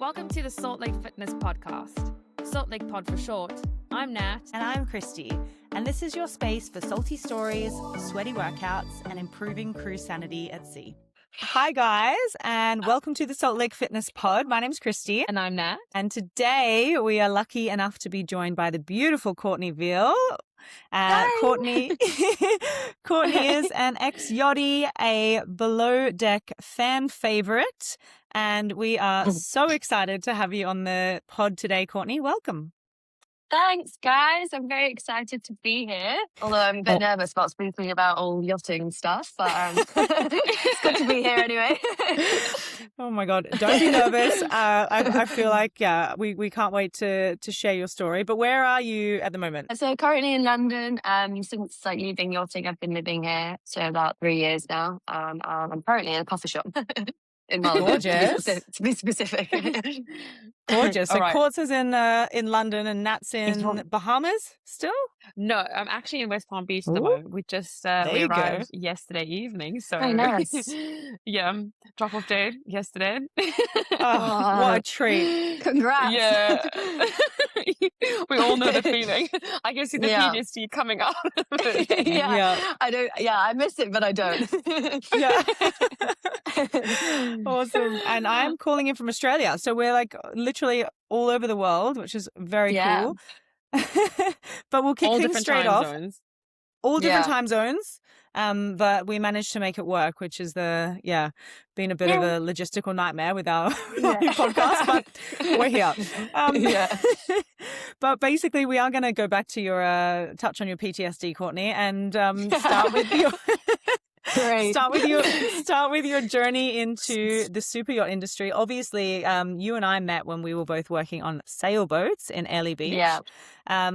Welcome to the Salt Lake Fitness Podcast, Salt Lake Pod for short. I'm Nat. And I'm Christy. And this is your space for salty stories, sweaty workouts, and improving crew sanity at sea. Hi, guys, and welcome to the Salt Lake Fitness Pod. My name's Christy. And I'm Nat. And today we are lucky enough to be joined by the beautiful Courtney Veale. Courtney is an ex-Yachtie, a below deck fan favorite, and we are so excited to have you on the pod today, Courtney. Welcome. Thanks, guys. I'm very excited to be here. Although I'm a bit nervous about speaking about all yachting stuff, but it's good to be here anyway. Oh my God. Don't be nervous. I feel like, we can't wait to share your story. But where are you at the moment? So currently in London, since leaving yachting, I've been living here. So about 3 years now. I'm currently in a coffee shop. In Malta, Gorgeous. to be specific. Gorgeous. So All right. Courts is in London and Nat's in Bahamas still? No, I'm actually in West Palm Beach at the moment. We just we you go. arrived yesterday evening. So Very nice. yeah, drop off day yesterday. Oh, what a treat. Congrats. Yeah. We all know the feeling. I can see the Yeah. PTSD coming out. Yeah. I don't. Yeah, I miss it, but I don't. Yeah. Awesome. And I'm calling in from Australia. So we're like literally all over the world, which is very Yeah. cool. But we'll kick All things different straight time off. zones. All different Yeah. time zones. But we managed to make it work, which is been a bit of a logistical nightmare with our podcast, but we're here. Yeah. But basically we are going to go back to your touch on your PTSD, Courtney, and start with your Great. start with your journey into the super yacht industry. Obviously, you and I met when we were both working on sailboats in Airlie Beach. Yeah.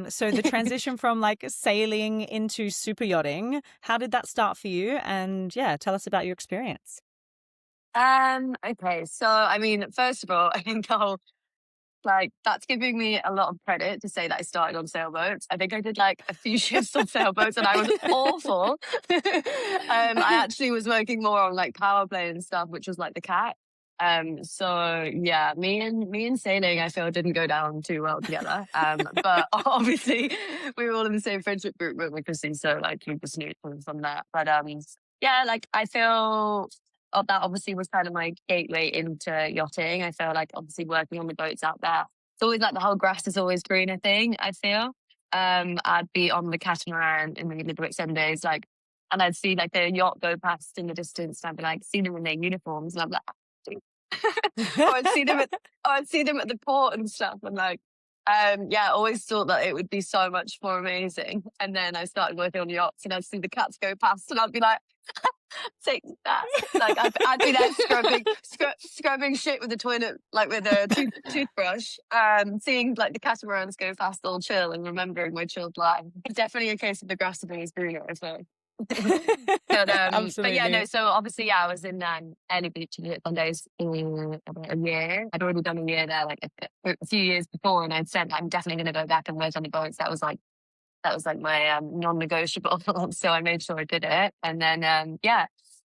So the transition from like sailing into super yachting, how did that start for you? And tell us about your experience. Okay. So, I mean, first of all, I think that's giving me a lot of credit to say that I started on sailboats. I think I did like a few shifts on sailboats and I was awful. I actually was working more on like power play and stuff, which was like the cat. So yeah, me and sailing, I feel didn't go down too well together. But obviously we were all in the same friendship group, weren't we, Chrissy? So like we just knew from that. But like I feel that obviously was kind of my gateway into yachting. I feel like obviously working on the boats out there, it's always like the whole grass is always greener thing, I feel. I'd be on the catamaran in the midweek Sundays, like, and I'd see like the yacht go past in the distance, and I'd be like, see them in their uniforms, and I'm like, or I'd see them at the port and stuff, and like, I always thought that it would be so much more amazing. And then I started working on yachts, and I'd see the cats go past, and I'd be like, take that. Like I'd be there scrubbing shit with the toilet, like with a toothbrush, seeing like the catamarans go past all chill and remembering my chilled life. It's definitely a case of the grass being greener as well. But Absolutely. so obviously I was in Airlie Beach in Sundays for about a year. I'd already done a year there like a few years before, and I'd said I'm definitely going to go back and work on the boats. That was like my non-negotiable. So I made sure I did it. And then,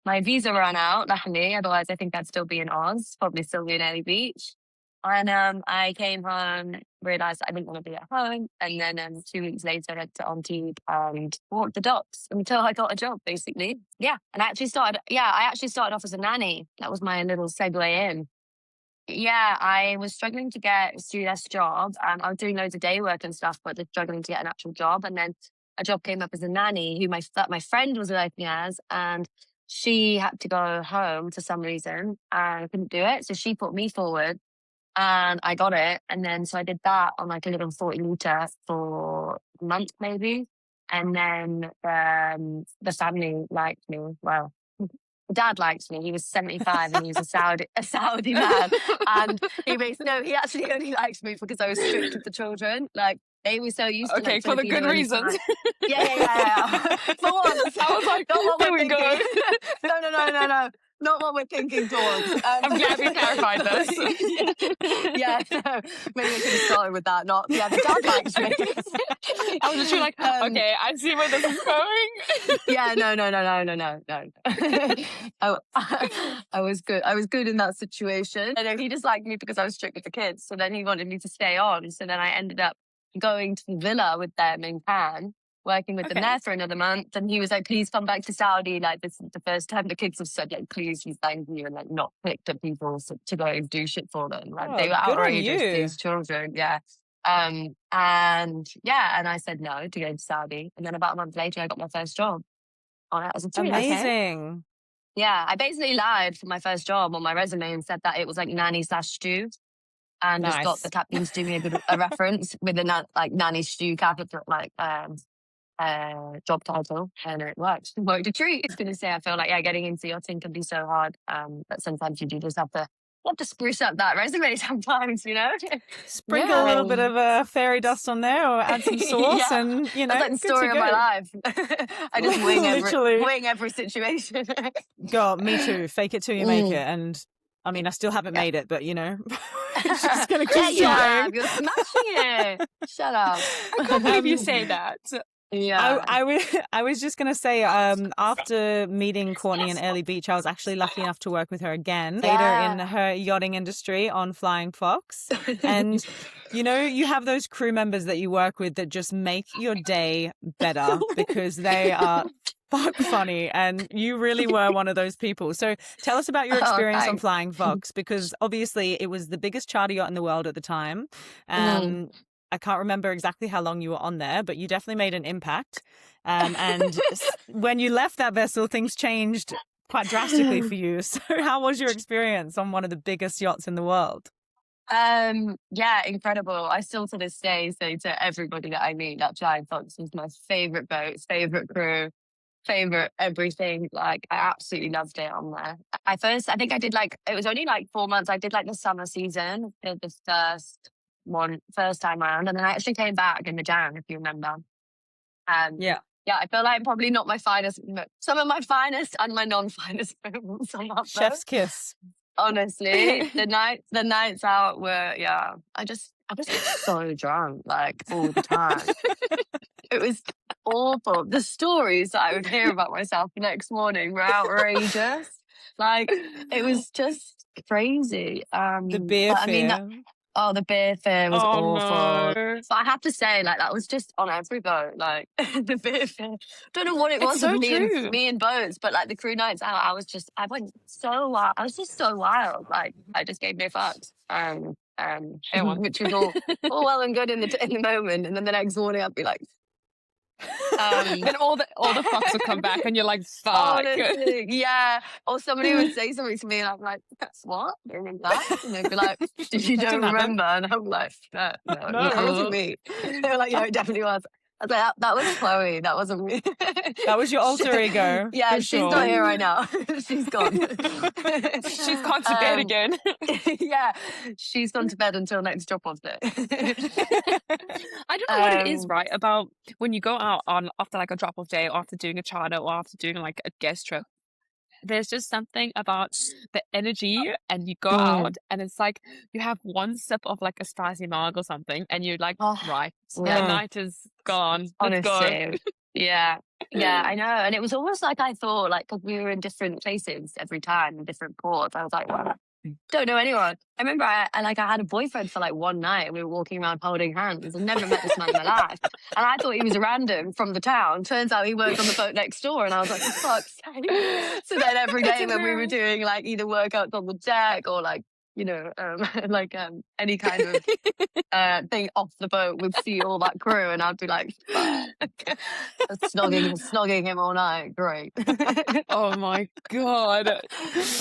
my visa ran out, luckily. Otherwise, I think I'd still be in Oz, probably still be in Airlie Beach. And I came home, realised I didn't want to be at home. And then 2 weeks later, I went to Antibes and walked the docks until I got a job, basically. Yeah. And I actually started off as a nanny. That was my little segue in. Yeah, I was struggling to get a stewardess job. I was doing loads of day work and stuff, but just struggling to get an actual job. And then a job came up as a nanny who my friend was working as, and she had to go home for some reason and couldn't do it. So she put me forward and I got it. And then so I did that on like a little 40-litre for a month maybe. And then the family liked me. Well, Dad likes me. He was 75 and he was a Saudi man. And he actually only likes me because I was strict with the children. Like they were so used to Okay, for the good reasons. Yeah. For once. I was like, Not what there we're we go. thinking. No. Not what we're thinking towards. I'm glad we clarified tried this. Yeah, no, maybe I could have started with that. Not, yeah, the dad likes me. I was literally like, okay, I see where this is going. Yeah, no. I was good. I was good in that situation. And then he just liked me because I was strict with the kids. So then he wanted me to stay on. So then I ended up going to the villa with them in Cannes, working with them there for another month. And he was like, please come back to Saudi. Like, this is the first time the kids have said, like, please and thank you, and like not picked up people to go and do shit for them. Like, they were outrageous, these children. Yeah. And I said no to go to Saudi. And then about a month later, I got my first job on it as a tutor. Amazing. Yeah, I basically lied for my first job on my resume and said that it was like nanny/stew, and just got the captains to give me a reference with a nanny stew capital job title, and it worked. It worked a treat. It's going to say, I feel like getting into yachting can be so hard, but sometimes you do just have to spruce up that resume sometimes, you know. Sprinkle a little bit of fairy dust on there, or add some sauce, and you know, that's like the story of my life. I just wing every situation. God, me too. Fake it till you make it, and I mean, I still haven't made it, but you know, it's just gonna keep trying. You're smashing it. Shut up. I can't believe you say that. Yeah, I was just gonna say, after meeting Courtney in Early Beach, I was actually lucky enough to work with her again later in her yachting industry on Flying Fox. And you know, you have those crew members that you work with that just make your day better because they are fuck funny, and you really were one of those people. So tell us about your experience on Flying Fox, because obviously it was the biggest charter yacht in the world at the time. I can't remember exactly how long you were on there, but you definitely made an impact. And when you left that vessel, things changed quite drastically for you. So how was your experience on one of the biggest yachts in the world? Yeah, incredible. I still to this day say to everybody that I meet that Flying Fox is my favorite boat, favorite crew, favorite everything. Like, I absolutely loved it on there. I think I did it was only 4 months. I did the summer season, did the first time around, and then I actually came back in the Jan, if you remember. Yeah, I feel like probably not my finest, some of my finest and my non-finest moments on that Chef's boat. kiss. Honestly, the nights out were, I was so drunk all the time. It was awful. The stories that I would hear about myself the next morning were outrageous. It was just crazy. The beer fear. The beer fear was awful. No. But I have to say, that was just on every boat. The beer fear. Don't know what it was so with true. me and boats, but the crew nights out, I went so wild. I was just so wild. I just gave no fucks. Which was all well and good in the moment, and then the next morning I'd be like. Then all the fucks would come back, and you're like, "Fuck!" Honestly, yeah. Or somebody would say something to me, and I'm like, "That's what?" And they'd be like, "Did you don't remember?" And I'm like, "No, that wasn't me." They were like, "Yeah, it definitely was." I was like, that was Chloe. That wasn't me. That was your alter ego. Yeah, she's not here right now. She's gone. She's gone to bed again. Yeah, she's gone to bed until next drop-off day. I don't know what it is, right, about when you go out on after a drop-off day, or after doing a charter, or after doing a guest trip. There's just something about the energy, and you go out, and it's you have one sip of a spicy mug or something, and you're like, right, the night is gone. Let's go. Yeah, I know. And it was almost I thought, because we were in different places every time, in different ports. I was like, wow, don't know anyone. I remember I had a boyfriend for one night, and we were walking around holding hands. I've never met this man in my life. And I thought he was random from the town. Turns out he worked on the boat next door, and I was like, for fuck's sake. So then every day when we were doing either workouts on the deck or any kind of thing off the boat, we'd see all that crew, and I'd be like, snogging him all night. Great. Oh my God.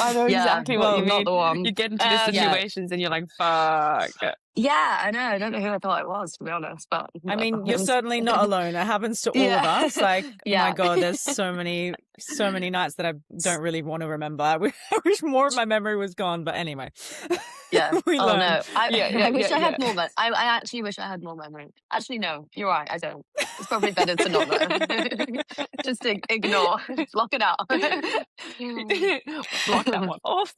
I know exactly what you mean. Not the one. You get into the situations and you're like, fuck. Yeah, I know. I don't know who I thought it was, to be honest. But I mean, you're certainly not alone. It happens to all of us. Oh my God, there's so many nights that I don't really want to remember. I wish more of my memory was gone. But anyway, we learn. No. I wish I had more. I actually wish I had more memory. Actually, no, you're right. I don't. It's probably better to not know. Just ignore. Block it out. Block that one off.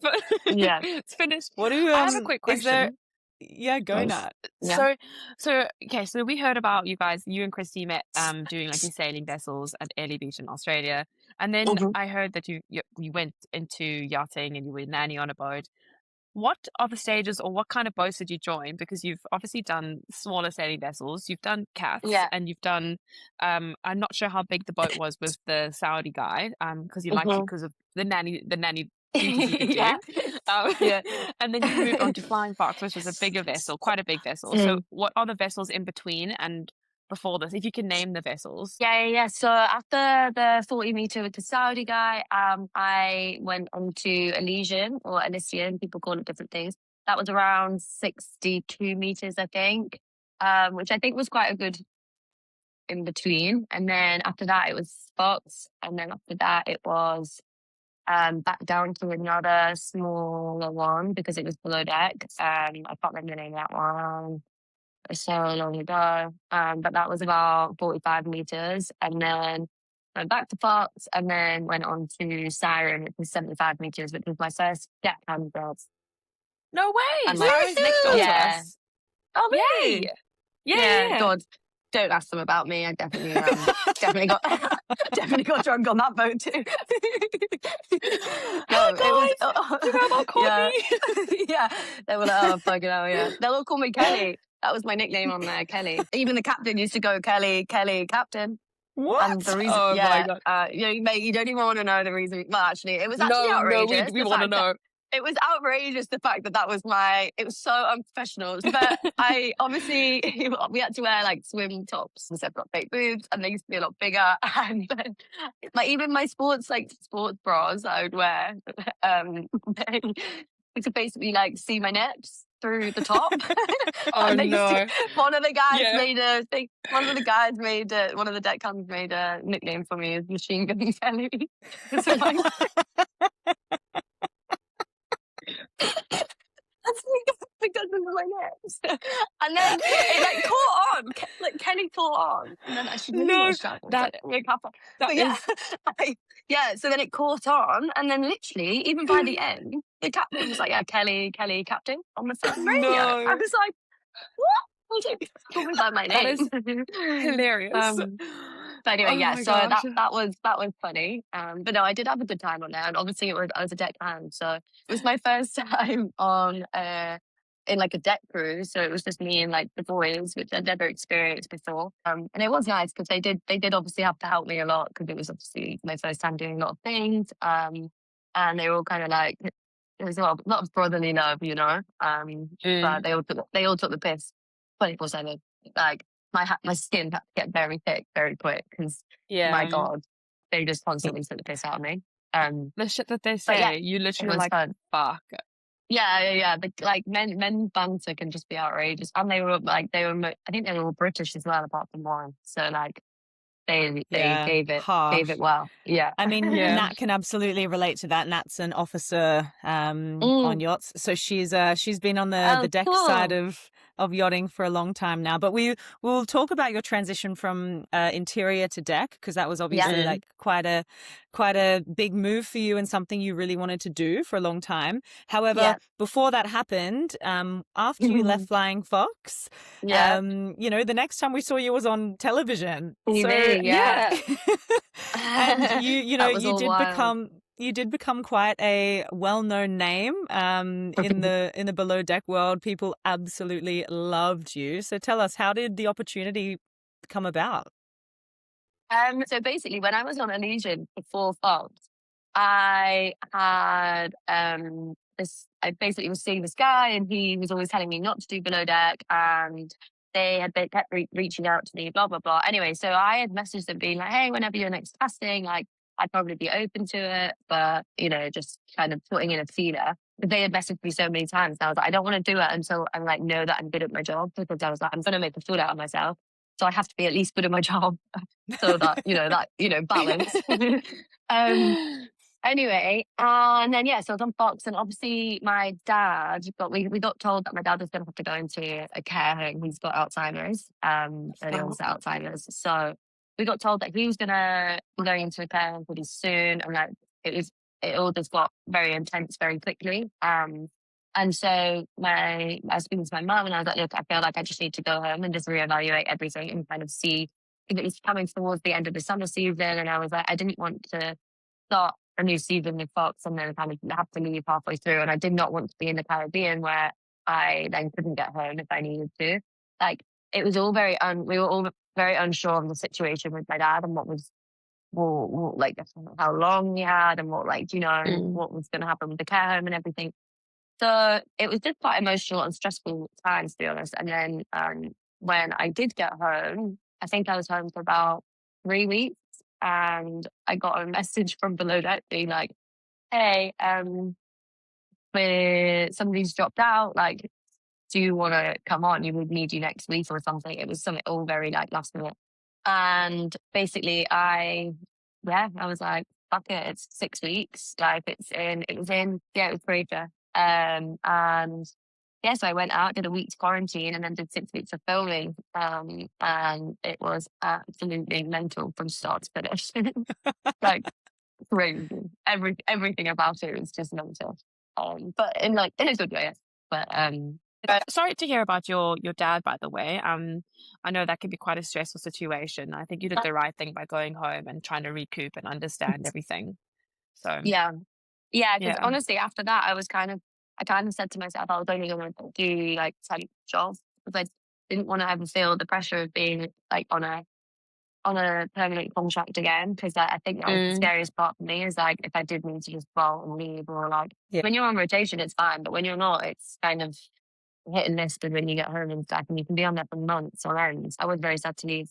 Yeah. It's finished. What do you, I have a quick is there, question. yeah, go Nat. Yeah. So we heard about you guys, you and Christy met doing like your sailing vessels at Airlie Beach in Australia. And then Mhm. I heard that you went into yachting and you were nanny on a boat. What are the stages or what kind of boats did you join? Because you've obviously done smaller sailing vessels, you've done cats, Yeah. and you've done I'm not sure how big the boat was with the Saudi guy, because you liked it Mhm. because of the nanny duties you could do. Yeah. Yeah. And then you've moved on to Flying Fox, which is a bigger vessel, quite a big vessel. So what are the vessels in between and before this? If you can name the vessels. Yeah. So after the 40-meter with the Saudi guy, I went on to Elysian or Elysian, people call it different things. That was around 62 meters, I think, which I think was quite a good in between. And then after that, it was Fox. And then after that, it was back down to another smaller one because it was below deck. I can't remember the name of that one. It's so long ago. But that was about 45 meters. And then went back to Fox and then went on to Siren, which was 75 meters, which was my first deckhand job. No way! And Siren's next door to yeah. us. Oh, really? Yay! Yeah. God, don't ask them about me. I definitely definitely got drunk on that boat too. Oh, guys, forgot about Courtney. Yeah, they were like, oh fucking hell, yeah. They'll all call me Kelly. That was my nickname on there, Kelly. Even the captain used to go Kelly, Captain. What? And the reason, Oh my God. mate, you don't even want to know the reason. Well, actually, it was actually outrageous. No, we want to know. It was outrageous, the fact that was it was so unprofessional. But I obviously, we had to wear like swim tops and I've got fake boobs and they used to be a lot bigger. And then even my sports bras that I would wear, they could basically like see my nips through the top. Oh no. One of the guys one of the deckhands made a nickname for me as Machine Gun Kelly. So because of my nips. And then it like caught on. Like Kenny caught on. And then I should really struggle. So then it caught on. And then literally, even by the end, the captain was like, yeah, Kelly, Captain on the phone radio. No. I was like, what? What was that my name? That is hilarious. But anyway, Oh my so gosh. that was funny. But no, I did have a good time on there. And obviously I was a deckhand. So it was my first time on in like a deck cruise. So it was just me and like the boys, which I'd never experienced before. And it was nice because they did obviously have to help me a lot because it was obviously my first time doing a lot of things. And they were all kind of like, there was a lot of brotherly love, you know. But they all took the piss 24/7. Like my skin had to get very thick very quick because my God, they just constantly took the piss out of me. The shit that they say, you literally like, fun. fuck. Yeah. Like men banter can just be outrageous, and they were I think they were all British as well, apart from one. So like they gave it well. Yeah. I mean, Nat can absolutely relate to that. Nat's an officer on yachts, so she's been on the deck side of yachting for a long time now. But we'll talk about your transition from interior to deck, because that was obviously like quite a big move for you and something you really wanted to do for a long time. However, before that happened, after you left Flying Fox, the next time we saw you was on television. TV, and you did become quite a well-known name in the below deck world. People absolutely loved you. So tell us, how did the opportunity come about? So basically, when I was on Elysian before Fox, I had I basically was seeing this guy, and he was always telling me not to do below deck, and they kept reaching out to me, blah blah blah. Anyway, so I had messaged them being like, "Hey, whenever you're next casting, like I'd probably be open to it, but just kind of putting in a feeler." But they had messaged me so many times, and I was like, I don't want to do it until I like know that I'm good at my job, because I was like, I'm going to make a fool out of myself, so I have to be at least good at my job, so that balance. Anyway, and then so I was on Fox, and obviously my dad we got told that my dad was going to have to go into a care home. He's got Alzheimer's, early onset Alzheimer's. So we got told that he was gonna be going into a care home pretty soon, and like it all just got very intense very quickly. And so I was speaking to my mum, and I was like, look, I feel like I just need to go home and just reevaluate everything and kind of see if it was coming towards the end of the summer season. And I was like, I didn't want to start a new season with Fox and then kind of have to leave halfway through. And I did not want to be in the Caribbean where I then couldn't get home if I needed to. Like, it was all we were all very unsure of the situation with my dad and what was, like, how long he had and what, like, what was going to happen with the care home and everything. So it was just quite emotional and stressful times, to be honest. And then when I did get home, I think I was home for about 3 weeks, and I got a message from below deck being like, hey, somebody's dropped out, like, do you want to come on? You would need you next week or something. It was something all very like last minute. And basically I was like, fuck it, it's 6 weeks. Like it was Croatia. And so I went out, did a week's quarantine, and then did 6 weeks of filming. And it was absolutely mental from start to finish. Like crazy. Everything about it was just mental. But in a good way. But sorry to hear about your dad, by the way. I know that can be quite a stressful situation. I think you did the right thing by going home and trying to recoup and understand everything. So yeah, because honestly, after that, I kind of said to myself, I was only going to do like temp jobs because I didn't want to ever feel the pressure of being like on a permanent contract again. Because I think that was the scariest part for me, is like if I did need to just roll and leave, or like when you're on rotation, it's fine, but when you're not, it's kind of hit and miss when you get home and stuff, and you can be on there for months on end. I was very sad to leave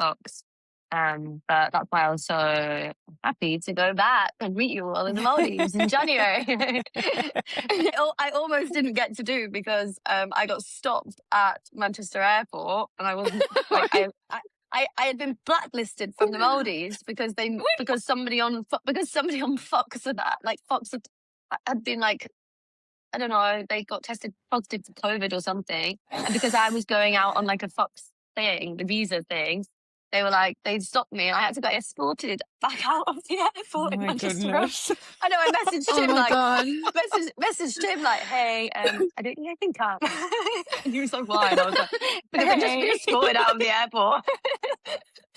Fox. But that's why I was so happy to go back and meet you all in the Maldives in January. I almost didn't get to do because I got stopped at Manchester Airport, and I wasn't like I had been blacklisted from the Maldives because somebody on Fox had been like, I don't know, they got tested positive for COVID or something, and because I was going out on like a Fox thing, the visa thing, they stopped me, and I had to get escorted back out of the airport in Manchester. I know, I messaged him messaged him like, hey, I don't think I can come. And he was like, why? And I was like, because I just been escorted out of the airport.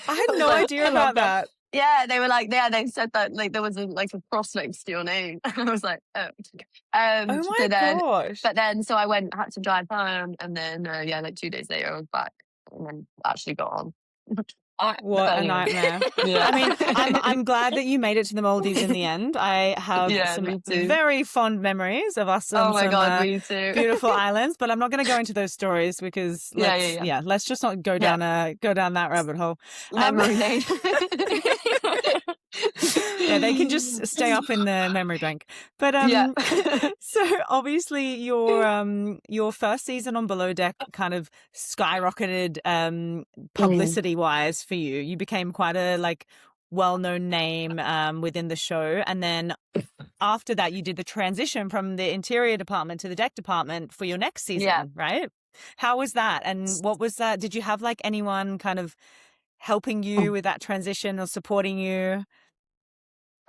I had no idea about that. Yeah, they were like, they said that like there was a cross next to your name. And I was like, oh. Oh my gosh. But then, so I had to drive home, and then like 2 days later I was back and then actually got on. What a nightmare. I mean, I'm glad that you made it to the Maldives in the end. I have some very fond memories of us on some beautiful islands, but I'm not going to go into those stories because let's just not go down that rabbit hole. Memory lane. They can just stay up in the memory bank. But so obviously your first season on Below Deck kind of skyrocketed publicity wise for you. You became quite a well-known name within the show, and then after that you did the transition from the interior department to the deck department for your next season, right? How was that, and what was that? Did you have anyone kind of helping you with that transition or supporting you?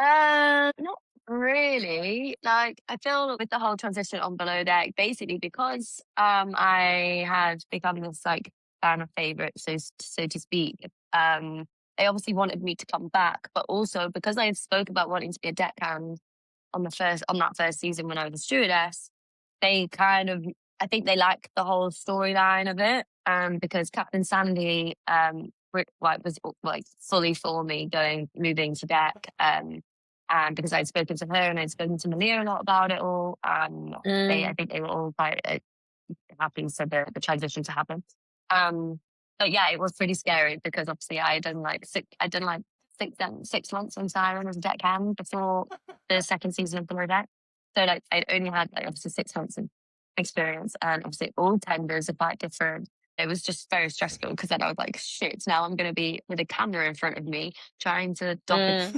Not really. Like, I feel with the whole transition on Below Deck, basically because I had become this fan of favourites, so to speak. They obviously wanted me to come back, but also because I spoke about wanting to be a deckhand on that first season when I was a stewardess, they I think they liked the whole storyline of it. Because Captain Sandy was fully for me moving to deck. And because I'd spoken to her and I'd spoken to Malia a lot about it all, I think they were all quite happy for the transition to happen. But yeah, it was pretty scary because obviously I had done 6 months on Siren as a deckhand before the second season of Below Deck. So I'd only had obviously 6 months of experience, and obviously all tenders are quite different. It was just very stressful because then I was like, shit, now I'm going to be with a camera in front of me trying to dock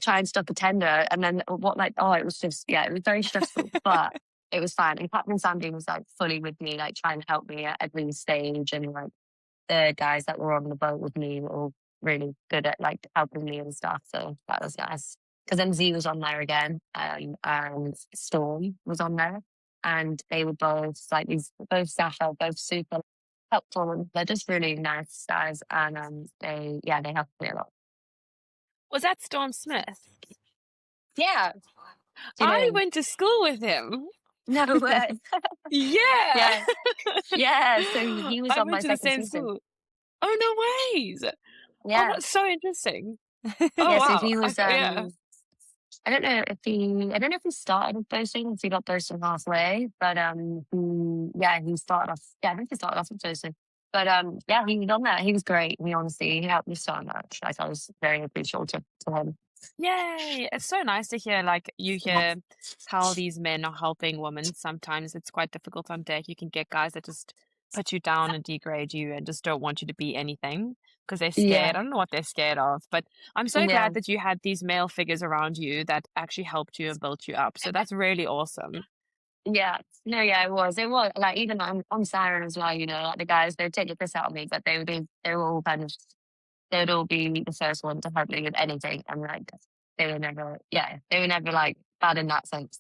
try and stop a tender. And then it was just, it was very stressful, but it was fine. And Captain Sandy was like fully with me, like trying to help me at every stage. And like the guys that were on the boat with me were all really good at like helping me and stuff. So that was nice. Because then Z was on there again, and Storm was on there. And they were both like both Sappho, both super helpful, and they're just really nice guys. And they helped me a lot. Was that Storm Smith? Yeah. I went to school with him. No way. Yeah. Yeah. So he was I on my went to the second same season. school. Oh, no ways. Yeah. Oh, that's so interesting. Yeah, wow. so he was Yeah. I don't know if he started with boasting, if he got boasting halfway, but he started off. Yeah, I think he started off with boasting. But he was on that. He was great. He helped me so much. Like I was very appreciative to him. Yay. It's so nice to hear, like, you hear how these men are helping women. Sometimes it's quite difficult on deck. You can get guys that just put you down and degrade you and just don't want you to be anything because they're scared. Yeah, I don't know what they're scared of, but I'm so yeah, glad that you had these male figures around you that actually helped you and built you up. So that's really awesome. yeah. No, yeah, it was. It was like even on Siren as well. Like the guys, they'd take the piss out of me, but they were all kind of they'd all be the first one to help me with anything, and like they were never like bad in that sense.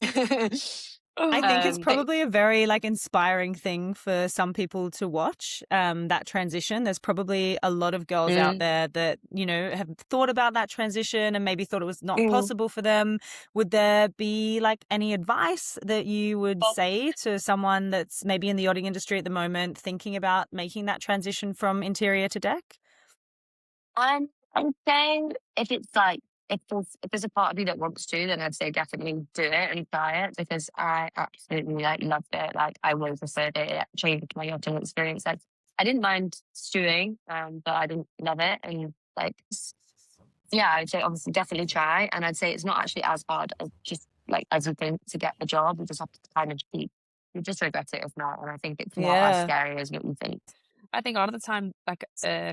I think it's But probably a very like inspiring thing for some people to watch, that transition. There's probably a lot of girls out there that, have thought about that transition and maybe thought it was not possible for them. Would there be like any advice that you would say to someone that's maybe in the yachting industry at the moment thinking about making that transition from interior to deck? I'm saying if there's a part of you that wants to, then I'd say definitely do it and try it, because I absolutely like loved it. Like I would prefer it. It changed my yachting experience. Like I didn't mind stewing, but I didn't love it. And like I'd say obviously definitely try. And I'd say it's not actually as hard as just like as you think to get the job. You just have to kind of you just regret it if not. And I think it's not as scary as what you think. I think a lot of the time, like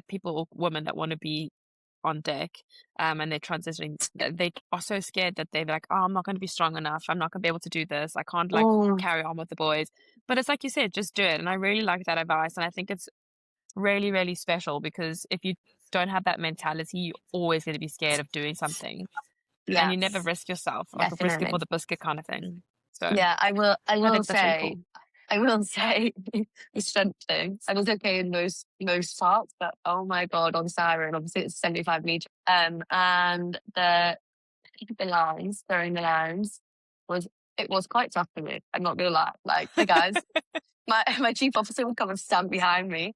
people or women that want to be on deck, and they're transitioning, they are so scared that they're like, oh, I'm not going to be strong enough. I'm not going to be able to do this. I can't like carry on with the boys. But it's like you said, just do it. And I really like that advice. And I think it's really, really special, because if you don't have that mentality, you're always going to be scared of doing something, and you never risk yourself, like risk it for the biscuit kind of thing. So yeah, I will think that's really say. cool. I will say the strength thing. I was okay in most parts, but oh my god, on Siren, obviously it's 75 meters. And the lines, throwing the lines was quite tough for me. I'm not gonna lie. Like the guys, my chief officer would come and stand behind me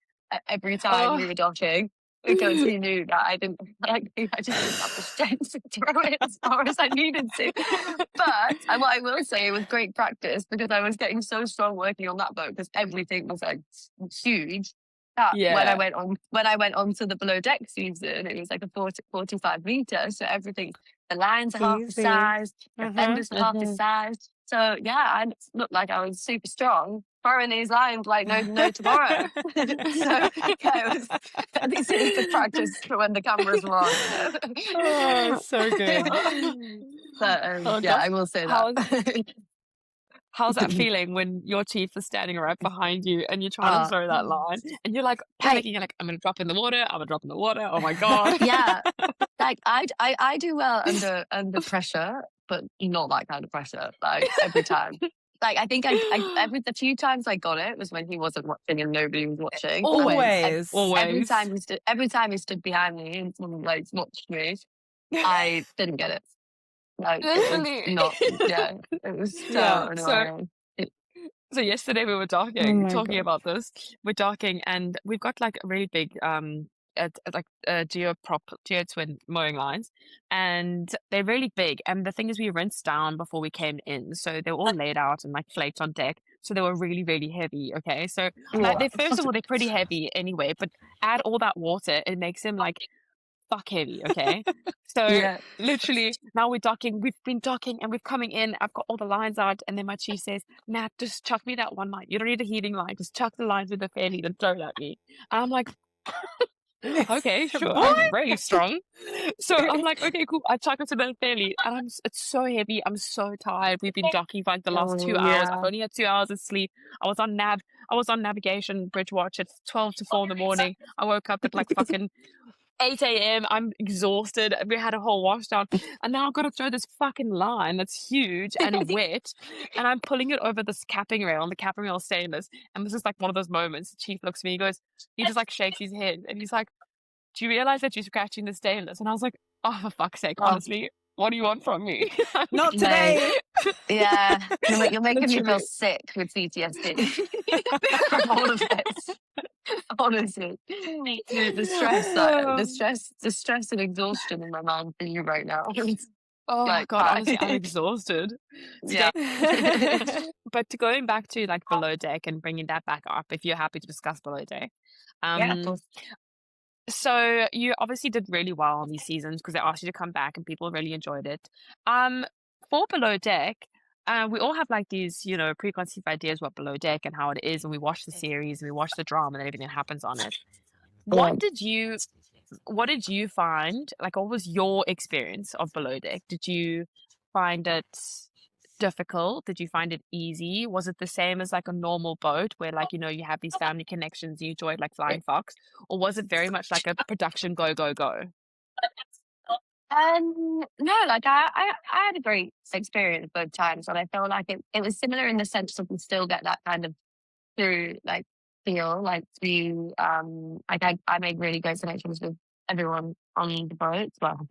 every time we were docking, because he knew that I didn't like. I just didn't have the strength to throw it as far as I needed to. But what I will say, it was great practice, because I was getting so strong working on that boat, because everything was like huge. That when I went on to the below deck season, it was like a 45 meter. So everything, the lines are half the size, the fenders are half the size. So yeah, I looked like I was super strong, throwing these lines like no tomorrow. So it was at least it was good practice for when the cameras were on. Oh, so good. But I will say that. How's that feeling when your chief is standing right behind you and you're trying to throw that line and you're like panicking? You're like, I'm gonna drop in the water. I'm gonna drop in the water. Oh my god. Yeah, like I do well under pressure, but not that kind of pressure. Like every time. Like I think the few times I got it was when he wasn't watching and nobody was watching. Always. Every time he stood behind me and someone like watched me, I didn't get it. Like it was not. Yeah, it was so annoying. So yesterday we were talking about this. We're docking and we've got like a really big geo twin mowing lines, and they're really big. And the thing is, we rinsed down before we came in, so they were all laid out and like flaked on deck. So they were really, really heavy. Okay, so like they first of all they're pretty heavy anyway, but add all that water, it makes them like fuck heavy. Okay, so literally now we're docking. We've been docking and we're coming in. I've got all the lines out, and then my chief says, "Nat, just chuck me that one line. You don't need a heating line. Just chuck the lines with the fan heat and throw it at me." And I'm like, Okay, sure. Boy! I'm very strong. So I'm like, okay, cool. I chuck it to the belly, and it's so heavy. I'm so tired. We've been docking for like the last 2 hours. I've Yeah. only had 2 hours of sleep. I was on navigation bridge watch at 12 to 4 in the morning. I woke up at like fucking 8 a.m. I'm exhausted. We had a whole wash down, and now I've got to throw this fucking line that's huge and wet, and I'm pulling it over this capping rail, and the capping rail is stainless. And this is like one of those moments. The chief looks at me, he just like shakes his head, and he's like, "Do you realize that you're scratching the stainless?" And I was like, "Oh, for fuck's sake, Oh, honestly, what do you want from me?" Not mate. today. Yeah. You're making me feel Literally. sick with PTSD from all of this. Honestly. The stress and exhaustion in my mind for you right now. It's Oh like God, honestly, I'm exhausted yeah. today. But going back to like below deck and bringing that back up, if you're happy to discuss below deck. Yeah, of Um, course. so you obviously did really well on these seasons because they asked you to come back and people really enjoyed it. For below deck, we all have like these, preconceived ideas what below deck and how it is, and we watch the series and we watch the drama and everything that happens on it. Yeah. What did you find? Like, what was your experience of below deck? Did you find it difficult? Did you find it easy? Was it the same as like a normal boat where like, you have these family connections, you enjoyed like flying fox? Or was it very much like a production go, go, go? No, like I had a great experience both times, and I feel like it was similar in the sense that we still get that kind of through like feel like through like I made really great connections with everyone on the boat. Well,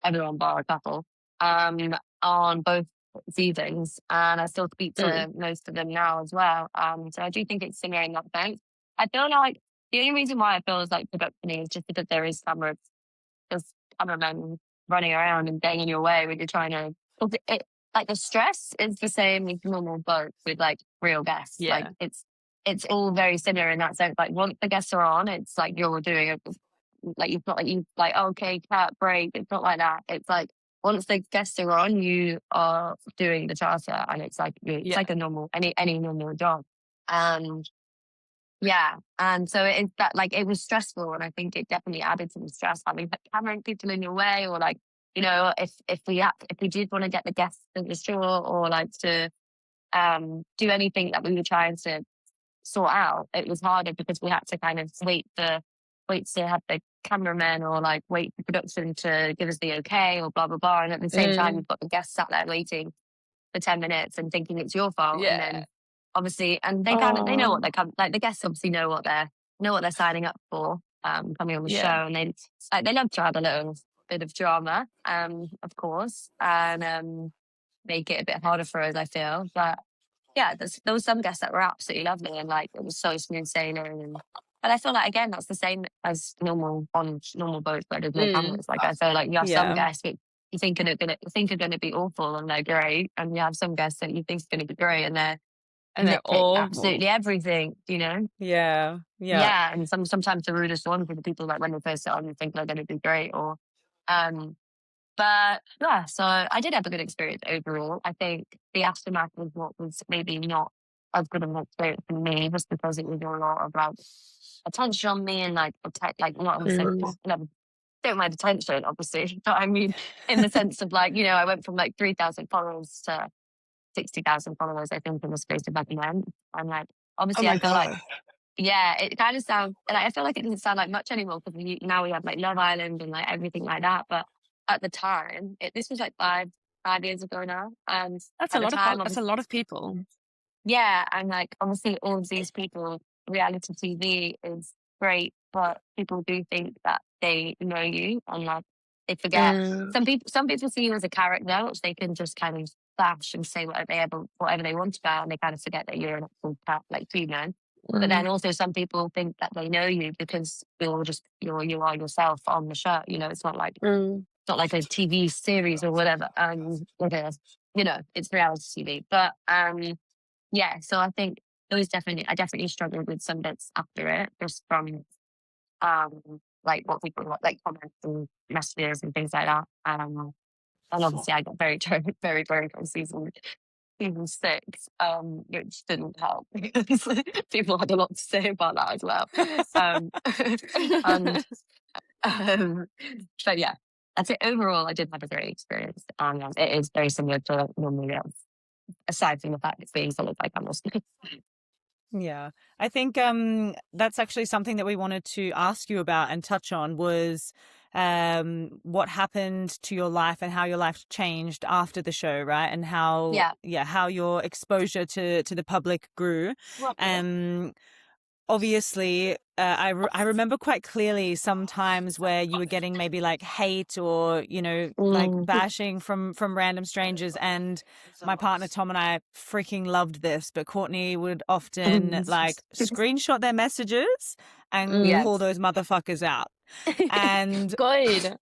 everyone bar a couple. On both seasons, and I still speak Mm, to most of them now as well. So I do think it's similar in that sense. I feel like the only reason why I feel is like production is just because there is cameras, just cameramen running around and getting in your way when you're trying to. 'Cause like the stress is the same as normal boats with like real guests. Like yeah. it's all very similar in that sense. Like once the guests are on, it's like you're doing it. Like you've not like you like okay, cat break. It's not like that. It's like once the guests are on, you are doing the charter, and it's Yeah. like a normal any normal job. And yeah, and so it's that like it was stressful, and I think it definitely added to the stress having like hammering people in your way, or like if we did want to get the guests to the shore, or like to do anything that we were trying to sort out, it was harder because we had to kind of wait to have the cameraman, or like wait for production to give us the okay, or blah blah blah, and at the same time Mm, you've got the guests sat there waiting for 10 minutes and thinking it's your fault, and yeah. then obviously, and they know Oh, what they come like the guests obviously know what they're signing up for, coming on the yeah. show, and they love to have a little bit of drama, of course, and make it a bit harder for us, I feel. But yeah, there was some guests that were absolutely lovely, and like it was so smooth sailing, and but I feel like again that's the same as normal on normal boats where there's no Mm, cameras. Like I feel like you have some Yeah. guests that you think are gonna be awful and they're great, and you have some guests that you think are gonna be great and they're and they're nitpick awful. absolutely everything, you know? Yeah. Yeah. Yeah, and sometimes the rudest ones are the people like when they first sit on, you think they're gonna be great, or um but yeah, so I did have a good experience overall. I think the aftermath was what was maybe not as good of an experience for me, just because it was a lot of like attention on me and like like not in the sense Mm, I don't mind attention, obviously, but I mean in the sense of like, I went from like 3,000 followers to 60,000 followers, I think, in the space of like a month. And like oh obviously I my feel like God. yeah, it kind of sounds, and I feel like it doesn't sound like much anymore because now we have like Love Island and like everything like that. But at the time, this was like 5 years ago now, and That's a at the lot of time, that's a obviously, lot of people. yeah, and like obviously all of these people, reality TV is great, but people do think that they know you, and like they forget. Mm, Some people see you as a character, which they can just kind of bash and say whatever they want about, and they kind of forget that you're an actual cat, like human. But then mm, also some people think that they know you because you are yourself on the show. mm, It's not like a TV series or whatever. Like it's reality TV. But yeah, so I think I definitely struggled with some bits after it, just from um like what people like comments and messages and things like that. And obviously I got very very very confused season 6, which didn't help because people had a lot to say about that as well. Um, and but yeah, I'd say overall I did have a great experience. It is very similar to normally else, aside from the fact it's being followed by camels. Yeah, I think that's actually something that we wanted to ask you about and touch on was what happened to your life and how your life changed after the show, right? And how how your exposure to the public grew. Obviously, I remember quite clearly sometimes where you were getting maybe like hate or, you know, like bashing from random strangers. And my partner Tom and I freaking loved this, but Courtney would often like screenshot their messages and call those motherfuckers out. And Good.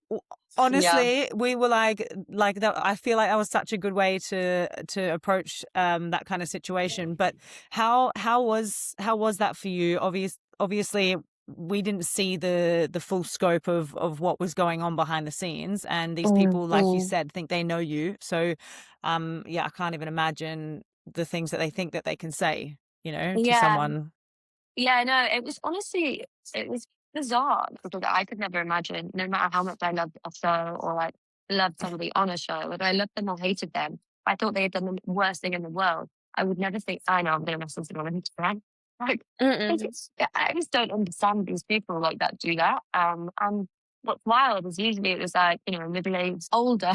honestly, we were like that. I feel like that was such a good way to approach that kind of situation. But how was that for you? Obviously, we didn't see the full scope of what was going on behind the scenes, and these people, like you said, think they know you. So, I can't even imagine the things that they think that they can say, you know, to someone. Yeah, no, it was honestly, it was bizarre because I could never imagine, no matter how much I loved a show or like loved somebody on a show, whether I loved them or hated them, I thought they had done the worst thing in the world. I would never think, I know I'm going to message them on Instagram. Like, I just don't understand these people like that do that. And what's wild is usually it was like, you know, middle-aged, older,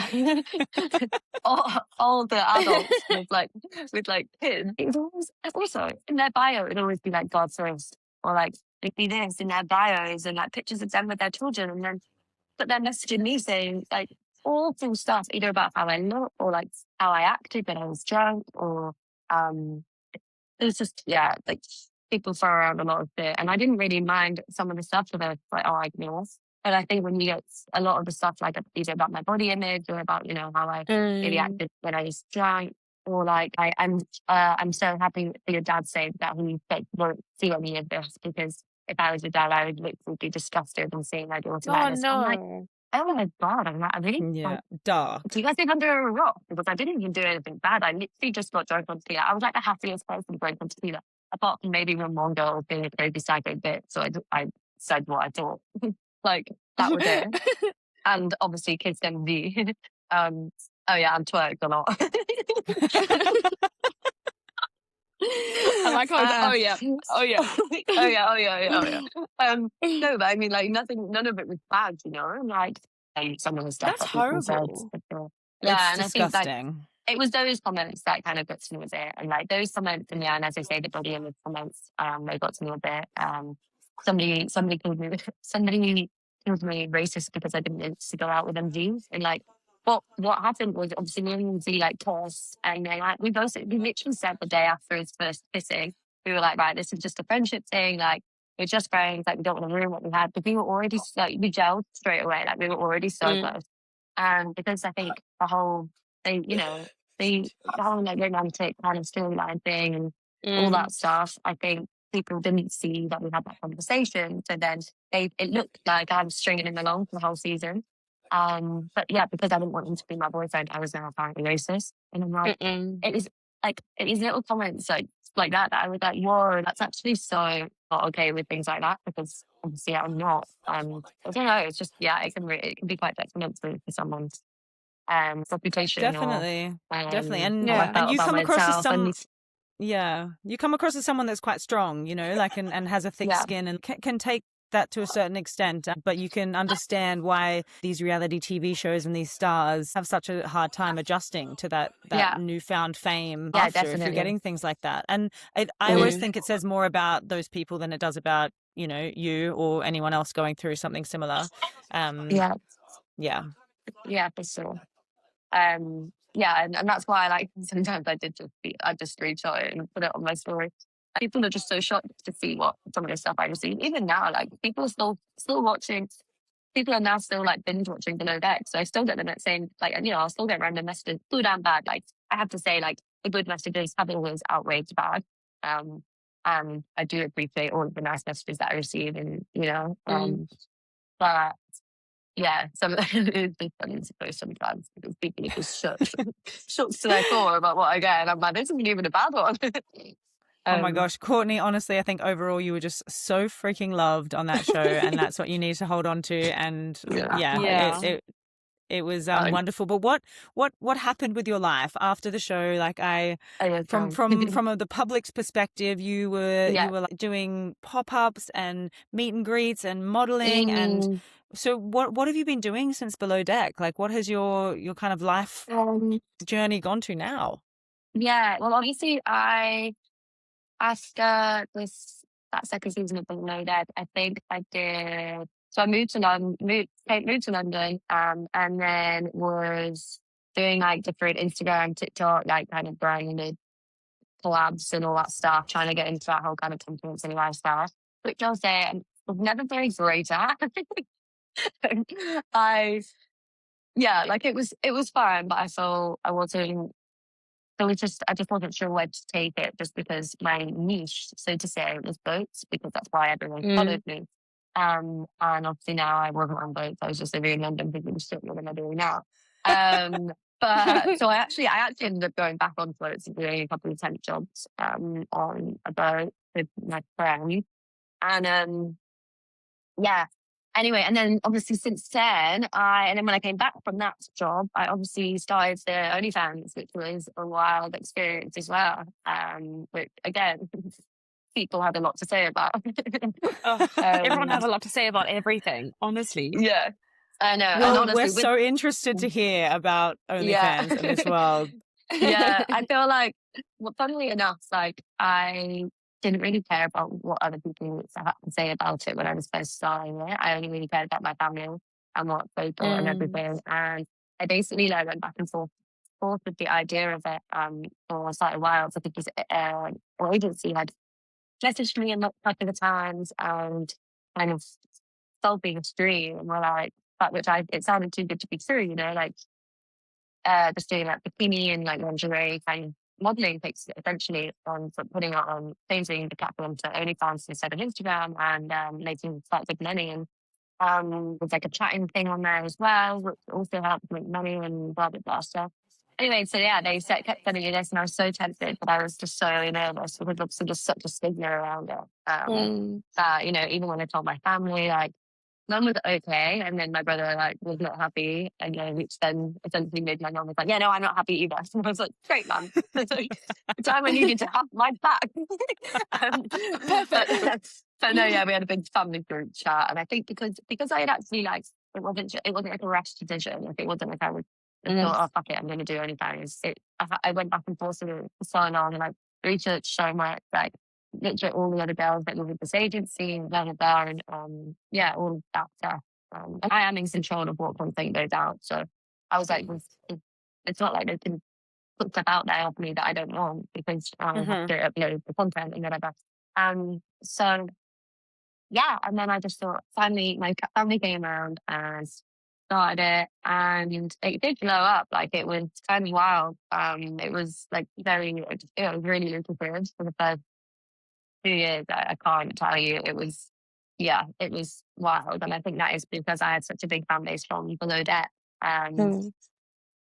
older adults with like kids. It was always also in their bio. It'd always be like God's first, or like it'd be this in their bios and like pictures of them with their children, and then but they're messaging me saying like awful stuff either about how I look or like how I acted when I was drunk or um it was just, like people throw around a lot of shit. And I didn't really mind some of the stuff because I was like, oh, I ignore. But I think when you get a lot of the stuff like either about my body image or about, you know, how I maybe acted when I was drunk, or like I'm so happy for your dad saying that he like, won't see any of this because if I was a dad, I would literally be disgusted and seeing my daughter like Oh this. I'm like, no. oh my God, I'm like, I really like, Dark. do you guys think I'm doing a rock? Because I didn't even do anything bad. I literally just got drunk on tequila. I was like the happiest person drunk on tequila, apart from maybe when one girl was being a crazy psycho bit. So I said what I thought. Like, that was it. And obviously, kids can be. Oh yeah, I'm twerked a lot. I like how, oh yeah. Oh yeah. Oh yeah. Oh yeah. Oh yeah. No, but I mean, like none of it was bad, you know. And like some of the stuff That's that people said. horrible. Yeah, And disgusting. I think like it was those comments that kind of got to me a bit, and like those comments, and and as I say, the body image comments, they got to me a bit. Somebody called me racist because I didn't want to go out with MGs, and like what happened was obviously me and Z like tossed, and then like we literally said the day after his first kissing, we were like, right, this is just a friendship thing, like we're just friends, like we don't want to ruin what we had, but we were already like we gelled straight away, like we were already so close, and because I think the whole they you know the whole like romantic kind of storyline thing and all that stuff, I think people didn't see that we had that conversation, so then it looked like I was stringing him along for the whole season. But yeah, because I didn't want him to be my boyfriend, I was now apparently racist. And I'm like, it was like these little comments like that I was like, whoa, that's actually so not okay with things like that because obviously I'm not. I don't know, it's just it can be quite detrimental for someone's reputation Definitely. Definitely. or how I felt you about come across as myself. you come across as someone that's quite strong, you know, like and has a thick skin and can take that to a certain extent, but you can understand why these reality TV shows and these stars have such a hard time adjusting to that newfound fame after if you're getting things like that. And I always think it says more about those people than it does about, you know, you or anyone else going through something similar. Yeah, for sure. And that's why like sometimes I just screenshot it and put it on my story. People are just so shocked to see what some of the stuff I receive. Even now, like people are still watching. People are now still like binge watching Below Deck. So I still get them at saying like, you know, I'll still get random messages. Too damn bad. Like I have to say, like the good messages have always outweighed bad. And I do appreciate all of the nice messages that I receive, and you know, but yeah, some it's been funny to post sometimes because people are just shocked to their core about what I get, and I'm like, this isn't even a bad one. Oh my gosh, Courtney, honestly, I think overall you were just so freaking loved on that show, and that's what you need to hold on to. And yeah, Yeah. it was I, wonderful. But what happened with your life after the show? Like I from the public's perspective, you were yeah. like doing pop-ups and meet and greets and modeling. And Mm, so what have you been doing since Below Deck? Like what has your kind of life um, journey gone to now? yeah, well, obviously, after that second season of Below Deck, I think I did. So I moved to London, moved to London, and then was doing like different Instagram, TikTok, like kind of branded collabs and all that stuff, trying to get into that whole kind of influencing lifestyle, which I'll say I was never very great at. I yeah, like it was fun, but I felt I wasn't. So it just I just wasn't sure where to take it, just because my niche, so to say, was boats, because that's why everyone Mm. followed me. And obviously now I wasn't on boats. I was just living in London, thinking, shit, what am I doing now? But so I actually ended up going back on boats and doing a couple of temp jobs on a boat with my friend. And yeah. Anyway, and then obviously since then, and then when I came back from that job, I obviously started the OnlyFans, which was a wild experience as well. Which again, people had a lot to say about. Oh, everyone um, has a lot to say about everything, honestly. yeah, I know, and Well, we're honestly, with so interested to hear about yeah, OnlyFans in this world. yeah, I feel like, well, funnily enough, like I didn't really care about what other people had to say about it when I was first starting it. I only really cared about my family and what they thought and Mm. everything. And I basically like went back and forth with the idea of it for quite a while. So because an agency had messaged me a couple of times and kind of sold me a dream and were like, but which it sounded too good to be true, you know, like just doing like bikini and like lingerie kind of modeling pics essentially on putting it on changing the platform to OnlyFans instead of Instagram and making quite good money. And there's like a chatting thing on there as well, which also helps make money and blah blah blah stuff. Anyway, so yeah, kept sending me this, and I was so tempted, but I was just so nervous because obviously just such a stigma around it. Mm. That you know, even when I told my family, like mum was okay, and then my brother like was not happy, and which then essentially made my mum was like, "Yeah, no, I'm not happy either." So I was like, "Great, mum." It's like the time I needed to have my back. um, Perfect. but no, yeah, we had a big family group chat, and I think because I had actually like it wasn't like a rash decision. Like it wasn't like I was just Mm. thought, "Oh fuck it, I'm going to do OnlyFans." I went back and forth with so long and like researched so much, like literally all the other girls that were with this agency and blah blah blah, and yeah, all of that stuff. And I am in control of what content goes out, so I was like, it's not like they can put stuff out there of me that I don't want because I have Mhm. to upload the content and whatever. So yeah, and then I just thought finally my family came around and started it, and it did blow up. Like it was kind of wild. It was like it was really lucrative for the first 2 years. I can't tell you. It was, yeah, it was wild. And I think that is because I had such a big fan base from Below Deck. Um, Mm.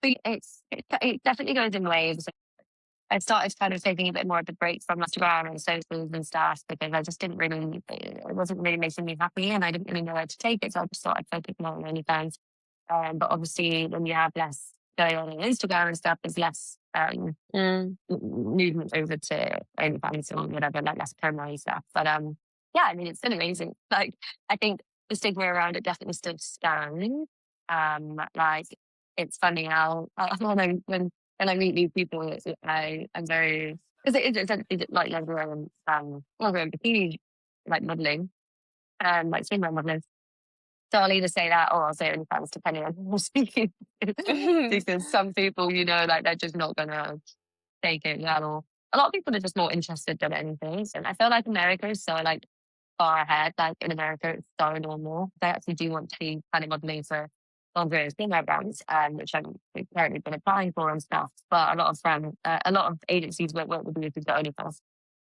but it definitely goes in waves. I started kind of taking a bit more of a break from Instagram and socials and stuff because I just didn't really, it wasn't really making me happy and I didn't really know where to take it. So I just thought I'd focus more on OnlyFans. But obviously, when you have less going on Instagram and stuff, there's less Mm. movement over to OnlyFans or whatever, like less promo stuff. But yeah, I mean, it's still amazing. Like, I think the stigma around it definitely still stands. Like, it's funny how when I meet new people, I'm very because it is essentially like lingerie and bikini like modeling and like swimwear modeling. So I'll either say that or I'll say OnlyFans depending on who I'm speaking to. Because some people, you know, like they're just not gonna take it well. Or a lot of people are just more interested than anything. And I feel like America is so like far ahead. Like in America, it's so normal. They actually do want to be kind of modeling for lingerie and female brands, which I'm currently been applying for and stuff. But a lot of agencies won't work with you if you've got OnlyFans.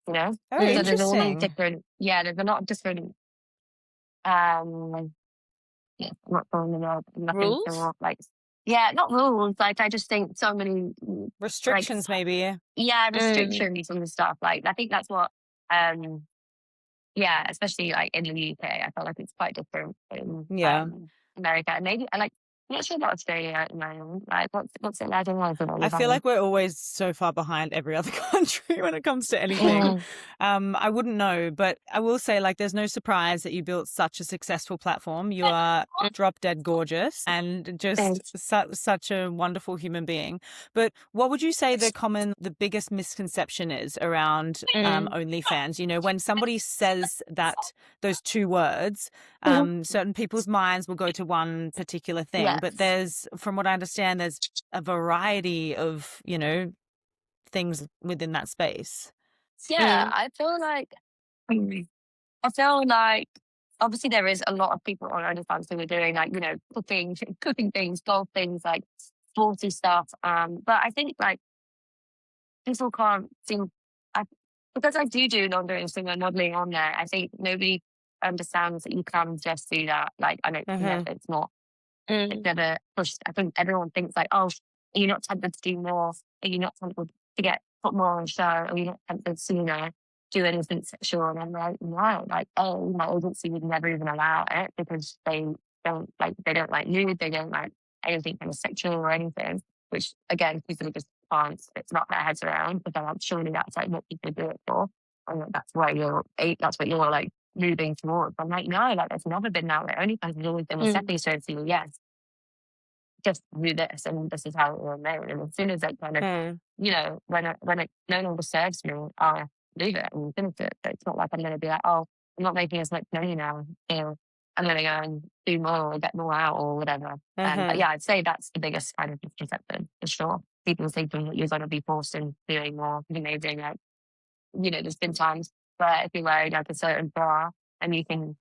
You know, Oh, so there's a lot of interesting. different. Yeah, there's a lot of different um I'm not falling in love, nothing Rules? to like, yeah, not rules. Like, I just think so many, like, Restrictions, maybe. yeah, Mm, restrictions and stuff. Like, I think that's what, um, yeah, especially like in the UK, I feel like it's quite different in Yeah. America. And maybe, like, I'm not sure about Australia at the moment. Like, what's it like in I feel like Ireland? we're always so far behind every other country when it comes to anything. Mm, I wouldn't know, but I will say, like, there's no surprise that you built such a successful platform. You are drop dead gorgeous and just thanks. such a wonderful human being. But what would you say the biggest misconception is around mm, OnlyFans? You know, when somebody says those two words, Mhm. certain people's minds will go to one particular thing, but Yes. from what I understand, there's a variety of, things within that space. Yeah, mm, I feel like obviously there is a lot of people on OnlyFans who are doing like, cooking things, golf things, like sporty stuff. But I think like people can't seem I because I do laundering and singer modeling on there, I think nobody understands that you can just do that. Like I know Mm-hmm. it's not it's mm, never pushed. I think everyone thinks like, oh, are you not tempted to do more? Are you not tempted to put more on show? Are you not tempted to, do anything sexual? And I'm like, no, like, oh, my agency would never even allow it because they don't like nude, they don't like anything kind of sexual or anything, which again, people just can't, it's not their heads around, but then surely that's like what people do it for. And like, that's what you're like moving towards. I'm like, no, like there's never been that way. OnlyFans has always been a mm, stepping stone to you, yes, just do this and this is how it will remain. And as soon as it kind of, Mm. when it no longer serves me, I leave it and finish it. But it's not like I'm going to be like, oh, I'm not making as much money now. I'm going to go and do more or get more out or whatever. But Mm-hmm. yeah, I'd say that's the biggest kind of misconception for sure. People thinking that you're going to be forced into doing more, doing like, there's been times where if you're wearing like a certain bra and you can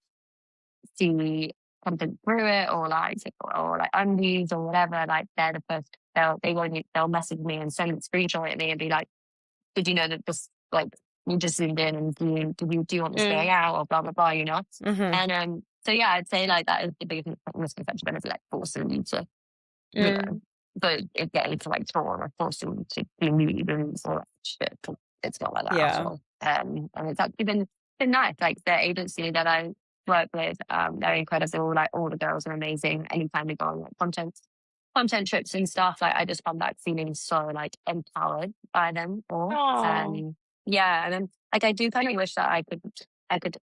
see something through it or like undies or whatever, like they're the first they'll message me and send a screenshot at me and be like, did you know that this like you just zoomed in and do you want this going mm, out or blah blah blah. Mm-hmm. And so yeah, I'd say like that is the biggest misconception, but it's like forcing you to, you know, mm. but it getting to like porn or forcing you to be nude and all that shit. It's not like that at Yeah. all. And it's actually been nice. Like the agency that I work with, they're incredible. Like all the girls are amazing. Anytime we go on like content trips and stuff, like I just come back feeling so like empowered by them all. Oh, Yeah, and then like I do kind of wish that I could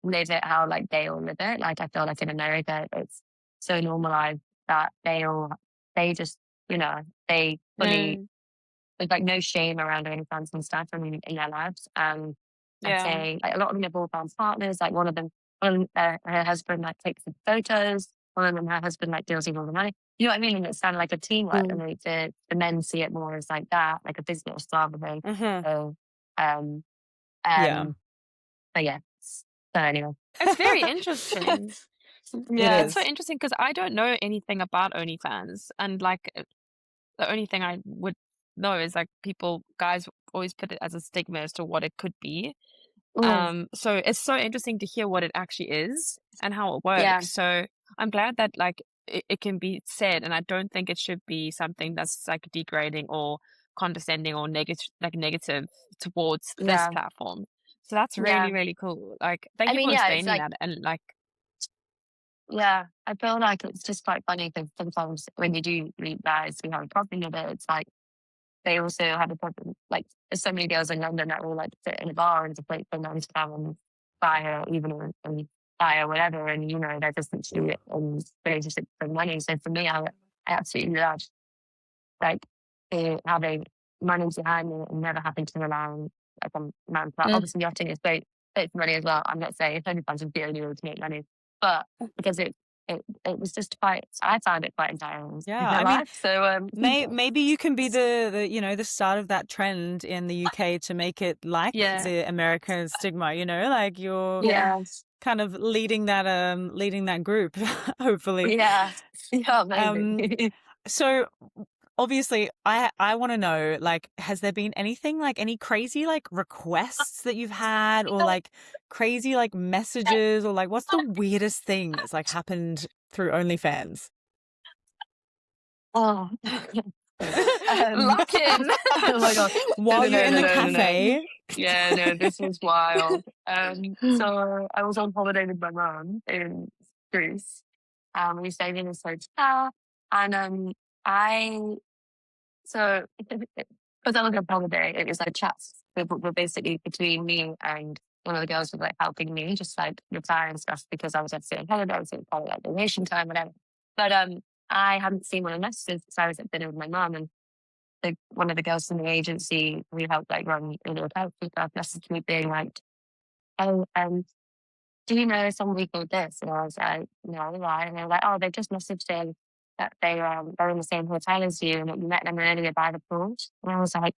live it how like they all live it. Like I feel like in America it's so normalized that they just, they fully, mm, there's like no shame around OnlyFans and stuff, I mean, in their lives. I'd yeah. say like a lot of them have all found partners. Like her husband like takes the photos. One of them, her husband like deals with all the money. You know what I mean? And it's kind of like a teamwork. And Mm, like the men see it more as like that, like a business rather than Mm-hmm. so. Um, Yeah. um, but yeah. So anyway, it's very interesting. It Yeah, it's so is. interesting because I don't know anything about OnlyFans, and like the only thing I would know is like guys always put it as a stigma as to what it could be. mm, So it's so interesting to hear what it actually is and how it yeah, works. So I'm glad that like it can be said, and I don't think it should be something that's like degrading or condescending or negative towards this yeah, platform. So that's yeah. really, really cool. Like, thank I you mean, for yeah, it's explaining like, that. And like, yeah, I feel like it's just quite funny because sometimes when you do meet guys who have a problem with it, it's like they also have a problem. Like, there's so many girls in London that will like sit in a bar and just wait for men to come and buy her, even and buy her whatever, and they're just literally in relationship for money. So for me, I absolutely love like having money behind me and never having to rely on like a man. But mm, obviously, yachting is great for money as well. I'm not saying it's only fun to the only way to make money, but because it was just quite, I found it quite enjoyable in Yeah. my I mean, life. So maybe you can be the start of that trend in the UK to make it like yeah, the American stigma, like you're yeah, kind of leading that group, hopefully. yeah, yeah, Um, maybe. so obviously I want to know, like, has there been anything, like any crazy like requests that you've had, or like crazy like messages, or like what's the weirdest thing that's like happened through OnlyFans? Oh. Lock in. Oh my god. While you're in the cafe. Yeah, no, this was wild. So I was on holiday with my mum in Greece. We stayed in this hotel, and so because I was on holiday, it was like chats were basically between me and one of the girls was like helping me, just like reply and stuff because I was at on holiday, I was in probably like vacation time, whatever. But I hadn't seen one of the messages because I was at dinner with my mum, and one of the girls from the agency we helped like run a little house and stuff messaged me being like, "Oh, do you know somebody called this?" And I was like, "No, why?" And they were like, "Oh, they just messaged saying that they're in the same hotel as you and that you met them earlier by the pool." And I was like,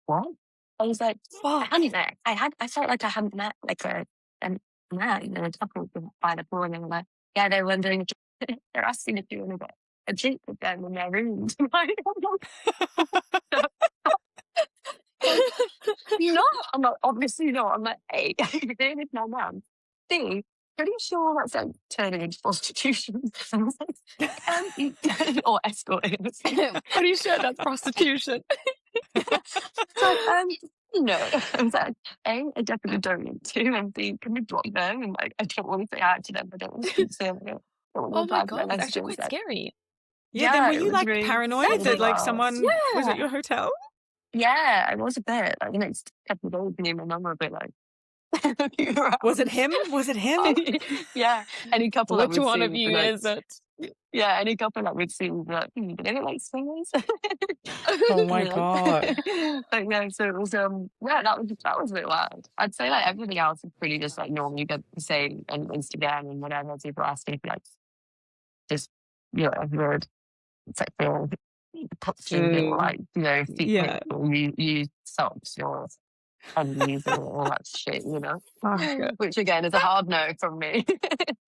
"What?" I was like, I hadn't met. I felt like I hadn't met like a man, a couple by the pool, and they were like, "Yeah, they're wondering, they're asking if you want to get a drink with them in their room." No, I'm like, obviously not. I'm like, A, you're doing with my mum. B, pretty sure that's like turning into prostitution. I was like, or escorting. Pretty sure that's prostitution. It's like, no. I was like, A, I definitely don't need to, and B, can we drop them? And like, I don't want to say hi to them. I don't want to speak to them. I don't want to Oh my reply to their god, that's actually messages. quite scary. Yeah, then were It you was like really, paranoid really that like wild. someone was at your hotel? Yeah, I was a bit. Like the next couple of days, me and my mum were a bit like, looking Was it around. him? Was it him? Yeah, any couple that Which we'd one seen of would be you like, is it? yeah, any couple that we'd seen would be like, do they look like swingers? Oh my We're like, god. but yeah, so it was yeah, that was a bit wild. I'd say like everything else is pretty just like normal. You get the same on Instagram and whatever. People asking if like just word sexual touching or like feet pics Yeah. or you use socks or undies or all that shit, Fuck. which again is a hard no from me.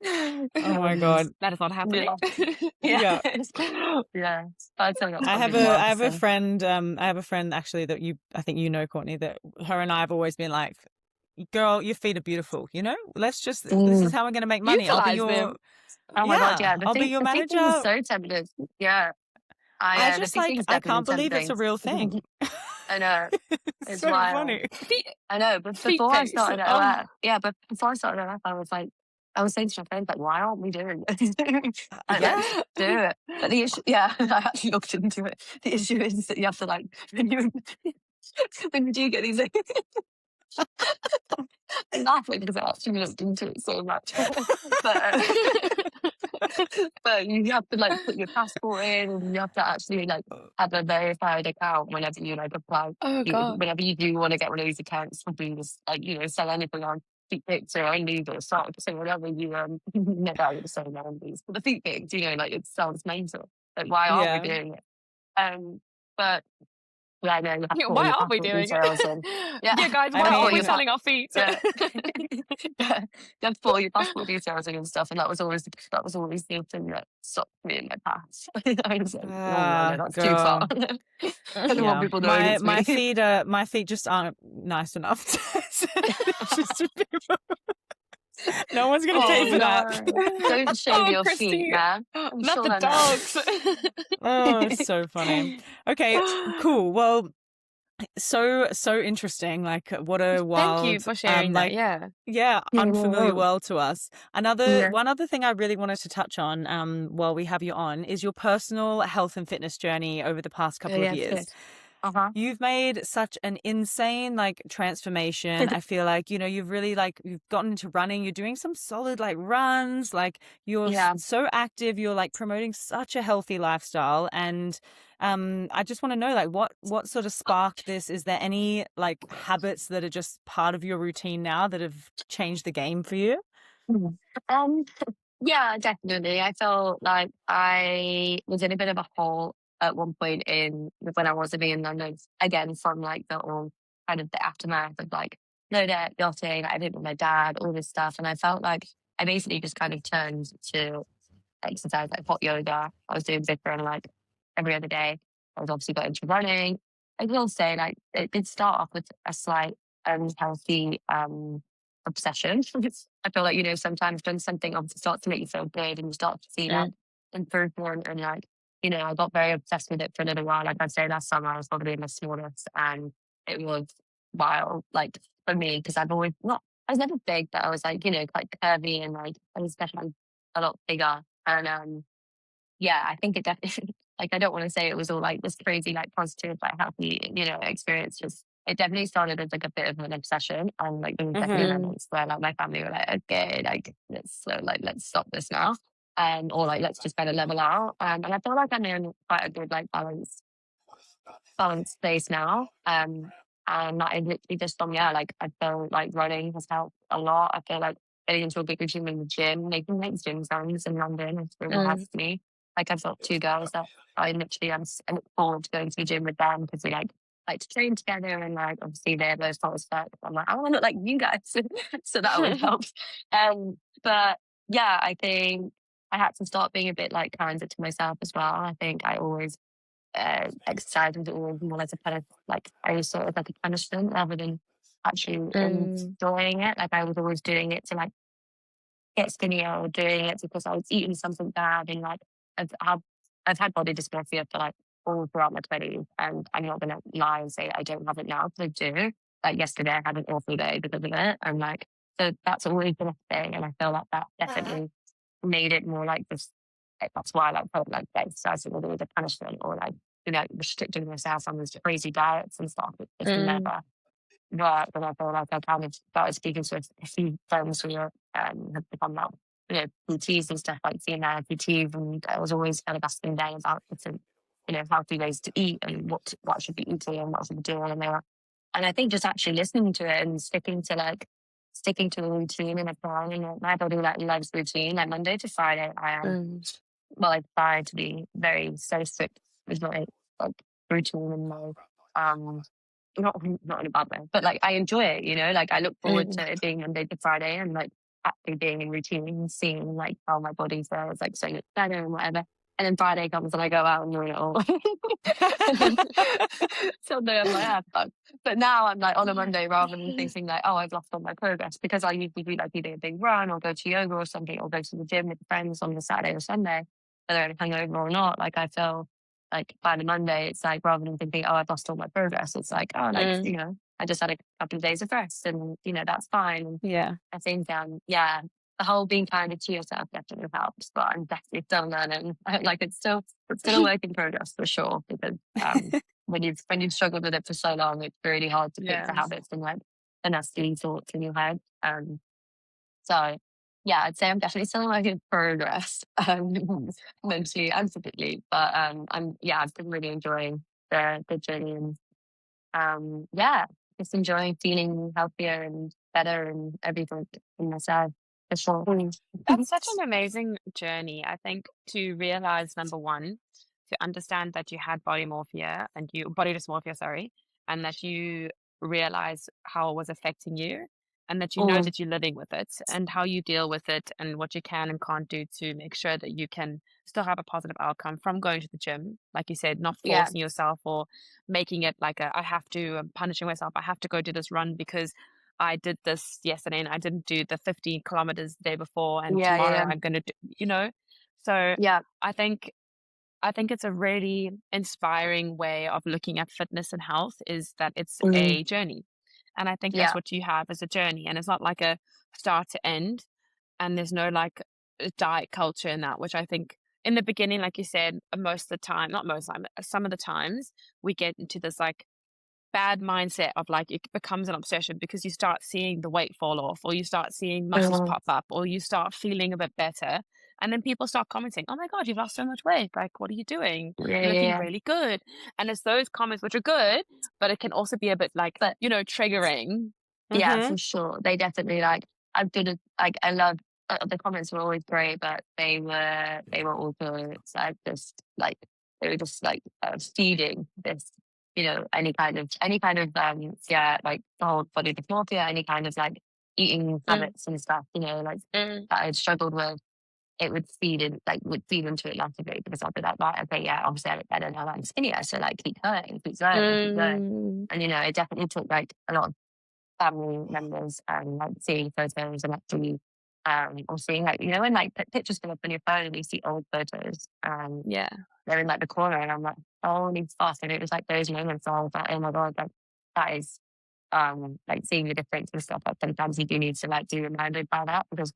Oh my god. That is not happening. Yeah. Yeah. I'd say that's I have probably a more I have a so. friend actually that I think Courtney, that her and I have always been like, girl, your feet are beautiful, this is how we're gonna make money. I'll be Utilize your them. Oh my god, yeah. I'll be your The feet thing is manager. so tempting. Yeah. I The just feet thing is I definitely can't believe it's a tempting. real thing. I know. It's It's so wild. funny. I know, but Feet before I pics. started at Oh, OF, yeah, but before I started at OF, I was saying to my friends, like, why aren't we doing this? Like, let's Yeah. do it. But the issue, yeah, I actually looked into it. The issue is that you have to like, when you do get these, I'm laughing because I actually looked into it so much. but, but you have to like put your passport in and you have to actually like have a verified account whenever you like apply. oh god. Whenever you do want to get one of these accounts, would be just like, sell anything on feet pics or undies or socks or whatever you never I would say no undies. But the feet pics, like it sounds mental. Like why aren't we Yeah. doing it? But yeah, no, you have to Yeah, put all why your are we passport doing details it? in. Yeah. Yeah, guys, I why are we mean, selling our feet? Yeah. Yeah. You have to put all your passport details in and stuff, and that was always the thing that stopped me in my past. I was like, oh no, that's too far. girl. I don't want Yeah. people knowing it's My me. my feet just aren't nice enough to just to people. No one's gonna pay Oh for that. no! Don't shave Oh, your feet, Christy, man. I'm not sure the they're dogs. nice. Oh, it's so funny. Okay, cool. Well, so interesting. Like, what a Thank you wild, for sharing that. Yeah. unfamiliar world to us. Yeah. One other thing I really wanted to touch on, while we have you on, is your personal health and fitness journey over the past Oh, couple of yes, years. yes. Uh-huh. You've made such an insane transformation. I feel like, you've really you've gotten into running. You're doing some solid runs. Like you're Yeah. so active. You're promoting such a healthy lifestyle. And I just want to know what sort of sparked this? Is there any habits that are just part of your routine now that have changed the game for you? Mm. Um, yeah, definitely. I felt like I was in a bit of a hole at one point in when I was living in London, again from the all kind of the aftermath of no debt, yachting. I lived with my dad, all this stuff, and I felt like I basically just kind of turned to exercise, like hot yoga. I was doing Bikram every other day. I was obviously got into running. I will say it did start off with a slight unhealthy obsession. I feel like, you know, sometimes when something obviously starts to make you feel good and you start to see like improvement and like, you know, I got very obsessed with it for a little while. Like I'd say last summer I was probably my smallest, and it was wild, like for me, because I've always not, I was never big, but I was like, you know, quite curvy, and like I was definitely a lot bigger. And yeah, I think it definitely, like, I don't want to say it was all like this crazy, like positive, like healthy, you know, experience. Just, it definitely started as like a bit of an obsession. And like, there was definitely moments where like my family were like, okay, like, let's stop this now. Or like, let's just kind of level out. And I feel like I'm in quite a good, like, balanced place now. And that is literally just from, yeah, like I feel like running has helped a lot. I feel like getting into a bigger gym in the gym, making like gym zones in London has really helped me. Like I've got two girls that I literally I look forward to going to the gym with them because we like to train together, and like obviously they're those sort of stuff. I'm like, I want to look like you guys. So that always helps. But yeah, I think I had to start being a bit like kinder to myself as well. I think I always exercise was always more like a kind of like I saw it as like a punishment rather than actually enjoying it. Like I was always doing it to like get skinnier, or doing it because I was eating something bad, and like I've had I've had body dysmorphia for like all throughout my 20s, and I'm not gonna lie and say I don't have it now, because I do. Like yesterday I had an awful day because of it. And like, so that's always been a thing, and I feel like that definitely made it more like this. That's why I like felt like exercise was always a punishment, or like, you know, restricting myself on these crazy diets and stuff. It just never worked. And I feel like I kind of started speaking to a few friends who have become like, you know, PTs and stuff, like seeing their PTs, and I was always kind of asking them about different, you know, healthy ways to eat and what I should be eating and what I should be doing. And I think just actually listening to it and sticking to the routine and applying, and my body like loves routine. Like Monday to Friday, I am well, I try to be very so strict with my like routine and my not in a bad way, but like I enjoy it, you know, like I look forward to it being Monday to Friday, and like actually being in routine and seeing like how my body feels like so much better and whatever. And then Friday comes and I go out and ruin it all. And then Sunday I'm like, ah, fuck. But now I'm like on a Monday, rather than thinking like, oh, I've lost all my progress, because I usually do like either a big run or go to yoga or something, or go to the gym with friends on the Saturday or Sunday, whether I'm hungover or not. Like I feel like by the Monday, it's like, rather than thinking, oh, I've lost all my progress, it's like, oh, like, you know, I just had a couple of days of rest, and, you know, that's fine. Yeah. I think, yeah, the whole being kinder to yourself definitely helps, but I'm definitely still learning. Like it's still a work in progress for sure, because when you've struggled with it for so long, it's really hard to pick the habits and like the nasty thoughts in your head. So yeah, I'd say I'm definitely still in work in progress, mentally and physically. But I've been really enjoying the journey, and yeah, just enjoying feeling healthier and better and everything in myself. For sure. That's such an amazing journey. I think to realize, number one, to understand that you had body dysmorphia, sorry, and that you realize how it was affecting you, and that you know Mm, that you're living with it, and how you deal with it, and what you can and can't do to make sure that you can still have a positive outcome from going to the gym. Like you said, not yeah, forcing yourself or making it like I have to, I'm punishing myself. I have to go do this run because I did this yesterday and I didn't do the 50 kilometers the day before, and yeah, yeah, tomorrow yeah, I'm going to do, you know? So yeah. I think it's a really inspiring way of looking at fitness and health, is that it's Mm, a journey. And I think that's yeah. what you have as a journey. And it's not like a start to end. And there's no like a diet culture in that, which I think in the beginning, like you said, most of the time, not most of the time, some of the times we get into this like bad mindset of like it becomes an obsession because you start seeing the weight fall off, or you start seeing muscles Mm, pop up, or you start feeling a bit better, and then people start commenting, oh my god, you've lost so much weight, like what are you doing, yeah, you're yeah, looking yeah. really good. And it's those comments which are good, but it can also be a bit like, But you know, triggering. yeah, Mm-hmm. for sure. They definitely like, I did it. Like I love the comments were always great, but they were also, it's like just like they were just like feeding this, you know, any kind of yeah, like the whole body dysmorphia, any kind of like eating habits and stuff, you know, like Mm, that I'd struggled with. It would feed into it massively, because I'd be like, right, okay, yeah, obviously I don't know, I'm skinnier, so like keep going, keep going, keep going. mm, And you know, it definitely took like a lot of family members and like seeing photos and actually or seeing like, you know, when like pictures come up on your phone and you see old photos Yeah. they're in like the corner and I'm like, holy fuck. And it was like those moments where I was like, oh my God, like that is like seeing the difference and stuff. Like sometimes you do need to like be reminded by that because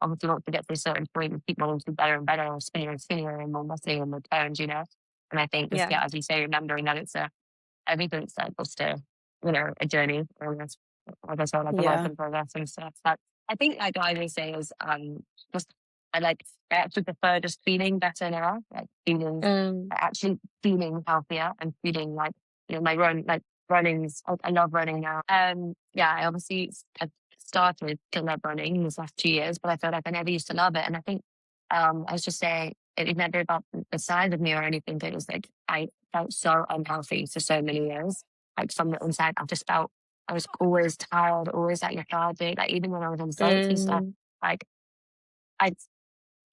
obviously once we get to a certain point we keep wanting to be better and better or skinnier and skinnier and more muscly and more toned, you know. And I think just as you say, remembering that it's everything's just a, you know, a journey or I guess like a work in progress and stuff. But I think like what I would say is just I actually prefer just feeling better now, like feeling actually feeling healthier and feeling like, you know, my running's I love running now. I obviously have started to love running in these last 2 years, but I feel like I never used to love it. And I think I was just saying it was never about the size of me or anything, but it was like I felt so unhealthy for so many years. Like from the inside, I just felt I was always tired, always like lethargic. Like even when I was on dates and stuff, like I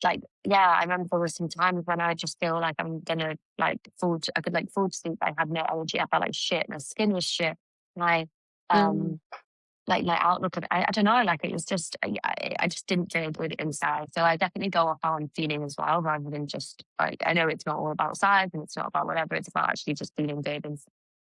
I remember there were some times when I just feel like I'm gonna I could like fall asleep. I had no energy. I felt like shit. My skin was shit. My like my outlook of I don't know, like it was just I just didn't feel good inside. So I definitely go off how I'm feeling as well, rather than just like I know it's not all about size and it's not about whatever. It's about actually just feeling good and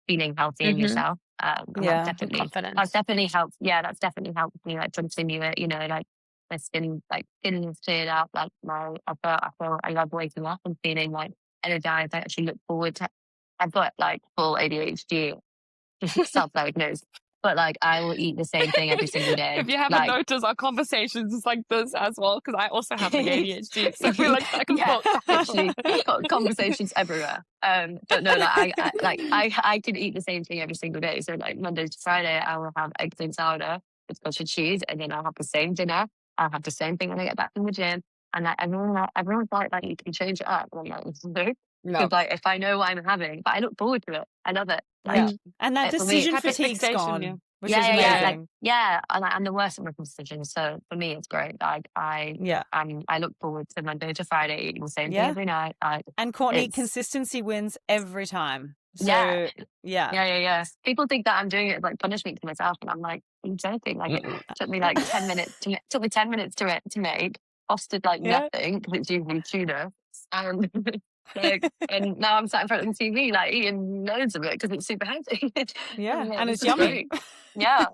feeling healthy in yourself. And that's definitely helped. Yeah, that's definitely helped me like continue it. You know, like my skin is cleared out. Like I feel I love waking up and feeling like energized. I actually look forward to. I've got like full ADHD, self-diagnosed. But like, I will eat the same thing every single day. If you haven't noticed, our conversations is like this as well, because I also have like ADHD, so we're like back and forth. Literally conversations everywhere. But no, like I can eat the same thing every single day. So like Monday to Friday, I will have eggs and sourdough with cottage cheese, and then I'll have the same dinner. I'll have the same thing when I get back from the gym. And like everyone's like you can change it up. And I'm like, no. Because like if I know what I'm having, but I look forward to it. I love it. Like, and that decision fatigue's gone, which is amazing. I'm the worst at making decisions. So for me, it's great. Like I look forward to Monday to Friday eating the same thing every night. And Courtney, consistency wins every time. So yeah. People think that I'm doing it as like punishment to myself, and I'm like, I'm joking. Like it took me like 10 minutes to make. Costed like nothing because it's usually tuna. And and now I'm sat in front of the TV like eating loads of it because it's super healthy. And it's yummy. Yeah.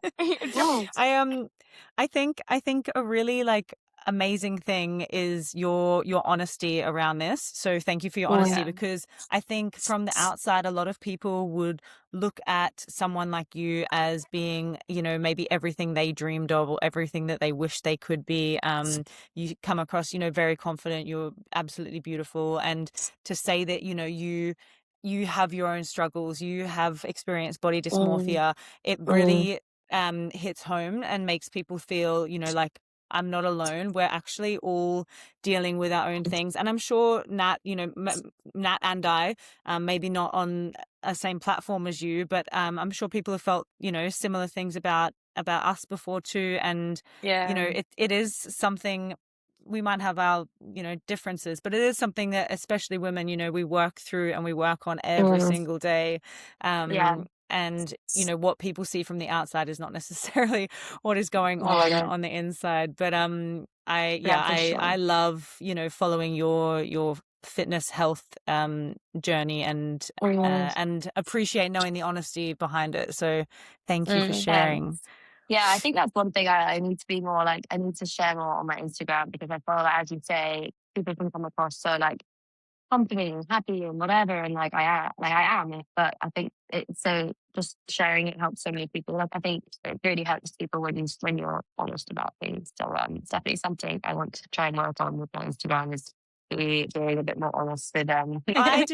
I think a really like amazing thing is your honesty around this. So thank you for your honesty, because I think from the outside, a lot of people would look at someone like you as being, you know, maybe everything they dreamed of or everything that they wish they could be. You come across, you know, very confident. You're absolutely beautiful. And to say that, you know, you have your own struggles, you have experienced body dysmorphia, it really hits home and makes people feel, you know, like I'm not alone. We're actually all dealing with our own things. And I'm sure Nat, you know, Nat and I, maybe not on a same platform as you, but I'm sure people have felt, you know, similar things about us before too. And, you know, it is something we might have our, you know, differences, but it is something that especially women, you know, we work through and we work on every single day. And, you know, what people see from the outside is not necessarily what is going on the inside. But I love, you know, following your fitness health journey and appreciate knowing the honesty behind it. So thank you for sharing. Yeah, I think that's one thing I need to be more like, I need to share more on my Instagram, because I feel like, as you say, people can come across so like confident and happy and whatever, and like I am, but I think it's so just sharing it helps so many people. Like I think it really helps people when you're honest about things. So it's definitely something I want to try and work on with my Instagram, is being a bit more honest with them. I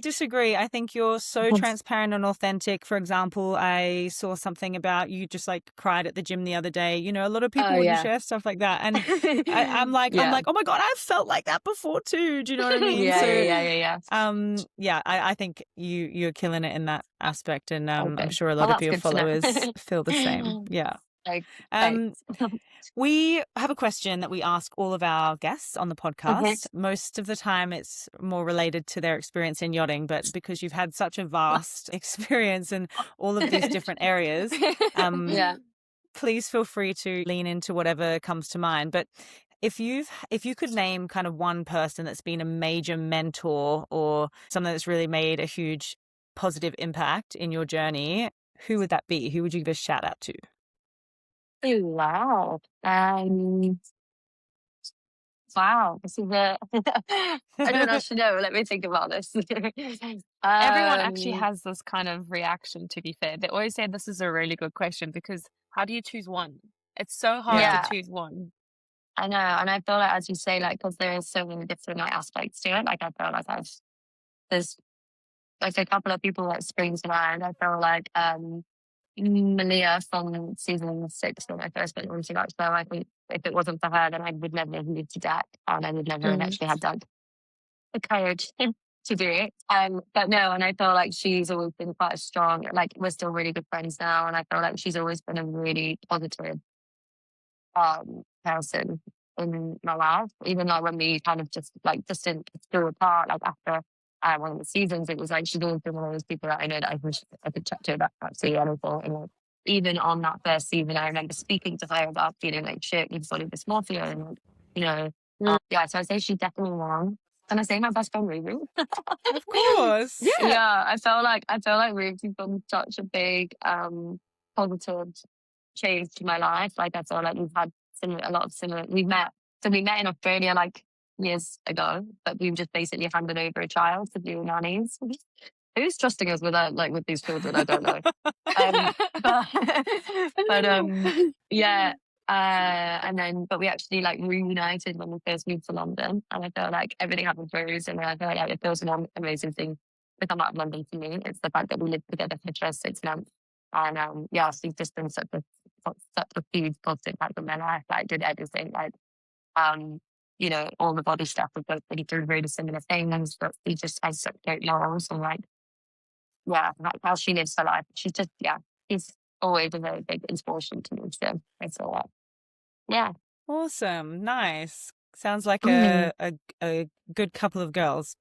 disagree. I think you're so transparent and authentic. For example, I saw something about you just like cried at the gym the other day. You know, a lot of people wouldn't share stuff like that, and I'm like, oh my God, I've felt like that before too. Do you know what I mean? I think you're killing it in that aspect, and I'm sure a lot of your followers feel the same. Yeah. We have a question that we ask all of our guests on the podcast. Most of the time it's more related to their experience in yachting, but because you've had such a vast experience in all of these different areas, please feel free to lean into whatever comes to mind. But if you could name kind of one person that's been a major mentor or something that's really made a huge positive impact in your journey, who would that be? Who would you give a shout out to? Oh, wow. Wow. This is a I don't actually know. Let me think about this. Everyone actually um, has this kind of reaction, to be fair. They always say this is a really good question because how do you choose one? It's so hard to Yeah. yeah, choose one. I know. And I feel like, as you say, like, because there is so many different like aspects to it, like, I feel like there's like a couple of people that spring to mind. I feel like Malia from season 6 when I first went on to that show. I think if it wasn't for her, then I would never have moved to deck, and I would never have Mm. actually had the courage to do it. But no, and I feel like she's always been quite strong. Like, we're still really good friends now, and I feel like she's always been a really positive person in my life. Even though when we kind of just didn't grew apart, like after one of the seasons, it was like she's always been one of those people that I know that I could chat to about absolutely anything. And like, even on that first season, I remember speaking to her about feeling like shit with body dysmorphia and like, you know, Mm. yeah. So I say she's definitely wrong. Can I say my best friend Ruby? Of course. Yeah. Yeah, I felt like Ruby's been such a big positive change to my life. Like, I feel like we've had a lot of similar. We met in Australia like years ago, but we've just basically handed over a child to do nannies. Who's trusting us with that? Like, with these children, I don't know. But yeah. But we actually like reunited when we first moved to London, and I feel like everything happened for a reason. And I feel like it feels an amazing thing to come out of London for me. It's the fact that we lived together for just 6 months, and yeah, she's just been such a huge positive impact on my life. Like, did everything like all the body stuff. We've both been through really similar things, but we just had such great morals and like, yeah, like how she lives her life. She's just, yeah, she's always a very big inspiration to me. So I feel like, yeah. Awesome. Nice. Sounds like Mhm. a good couple of girls.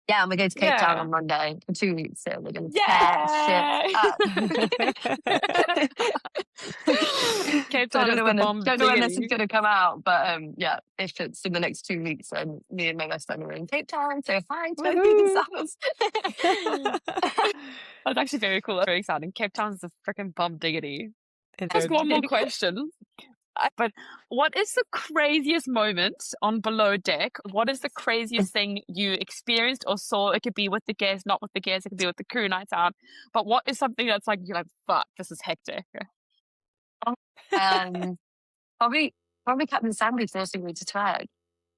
Yeah, and we're going to Cape Town Yeah. on Monday for 2 weeks, so we're going to tear shit Yeah. up. Cape So I Town is the bomb don't know when this is diggity. going to come out, but yeah, if it's in the next 2 weeks, then me and my best friend are in Cape Town. So hi to everyone Woohoo. That's actually very cool. That's very exciting. Cape Town is the freaking bomb diggity. It's Ask good. one more question. But what is the craziest moment on Below Deck? What is the craziest thing you experienced or saw? It could be with the guests, not with the guests. It could be with the crew nights out. But what is something that's like, you're like, fuck, this is hectic. um, probably Captain Sandy forcing me to twerk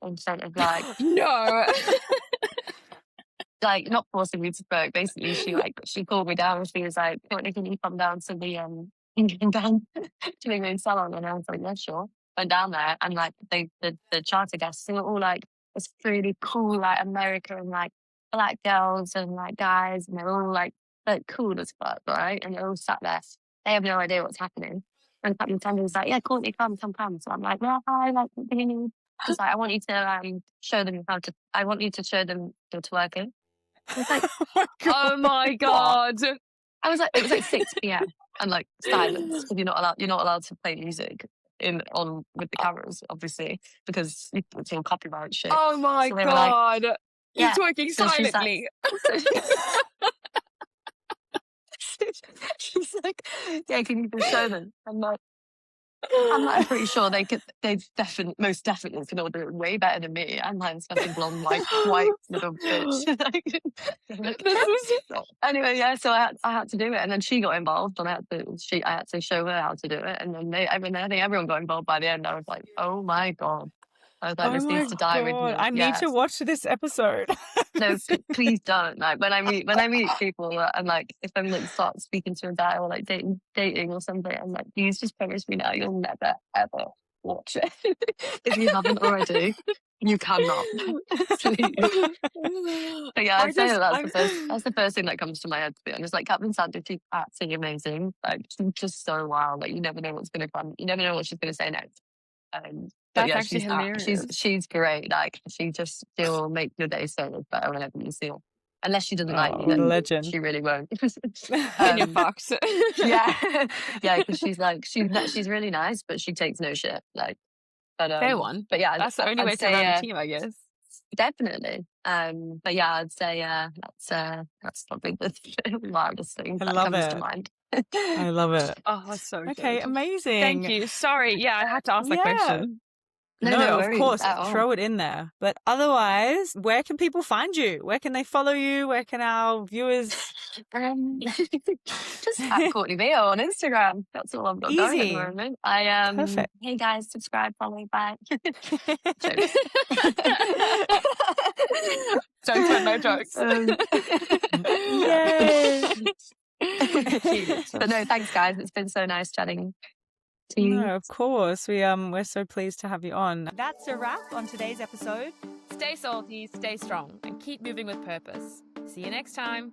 instead of No. like not forcing me to twerk. Basically, she called me down and she was like, "Courtney, can you come down to the down to the main salon?" And I was like, "Yeah, sure." Went down there, and like the charter guests, they were all like this really cool like American like black girls and like guys, and they're all like cool as fuck, right? And they're all sat there. They have no idea what's happening. And Captain Sandy was like, "Yeah, Courtney, come." So I'm like, "Yeah, hi, like, what do you need?" She's like, "I want you to show them how to. I want you to show them your twerking." I was like, Oh my "What?" God. It was like 6 p.m. and like silence because you're not allowed to play music on with the cameras, obviously, because it's all copyright shit. Oh my So they were like, God. You're yeah. twerking So she's like, silently. so she's like, yeah, can you just show them? I'm pretty sure most definitely can all do it way better than me. I'm like this fucking blonde, white little bitch. This is Anyway, yeah, so I had to do it, and then she got involved, and I had to show her how to do it, and then I think everyone got involved by the end. I was like, oh my God. I was like, Oh this my needs to die with God. me. I need Yeah. to watch this episode. No, please don't. Like, when I meet people, and like if I'm like start speaking to a guy or like dating or something, I'm like, please just promise me now you'll never ever watch it. If you haven't already, you cannot. Please. But yeah, I'd say that's the first thing that comes to my head, to be honest. Like, Captain Sandy, she's absolutely amazing. Like, she's just so wild. Like, you never know what's gonna come. You never know what she's gonna say next. But That's yeah, actually hilarious. she's great. Like, she'll make your day so much better whenever you see her. unless she doesn't like Oh, me, what a then legend. she really won't. Then you're fucked. Yeah, yeah, because she's really nice, but she takes no shit. Like, Fair one. but yeah, That's the only I'd way to say run a team, I guess. definitely. But yeah, I'd say that's probably the wildest thing I that love comes to it. mind. I love it. Oh, that's so Okay, good. amazing. Thank you. Sorry. Yeah, I had to ask that Yeah. question. No No, of worries course, at all. throw it in there. But otherwise, where can people find you? Where can they follow you? Where can our viewers? Just at Courtney Veale on Instagram. That's all I've got going at the Easy. moment. Perfect. Hey guys, subscribe, follow, bye. Jokes. Jokes, but no jokes. Yay. But no, thanks guys. It's been so nice chatting to you. No, of course. We're so pleased to have you on. That's a wrap on today's episode. Stay salty, stay strong, and keep moving with purpose. See you next time.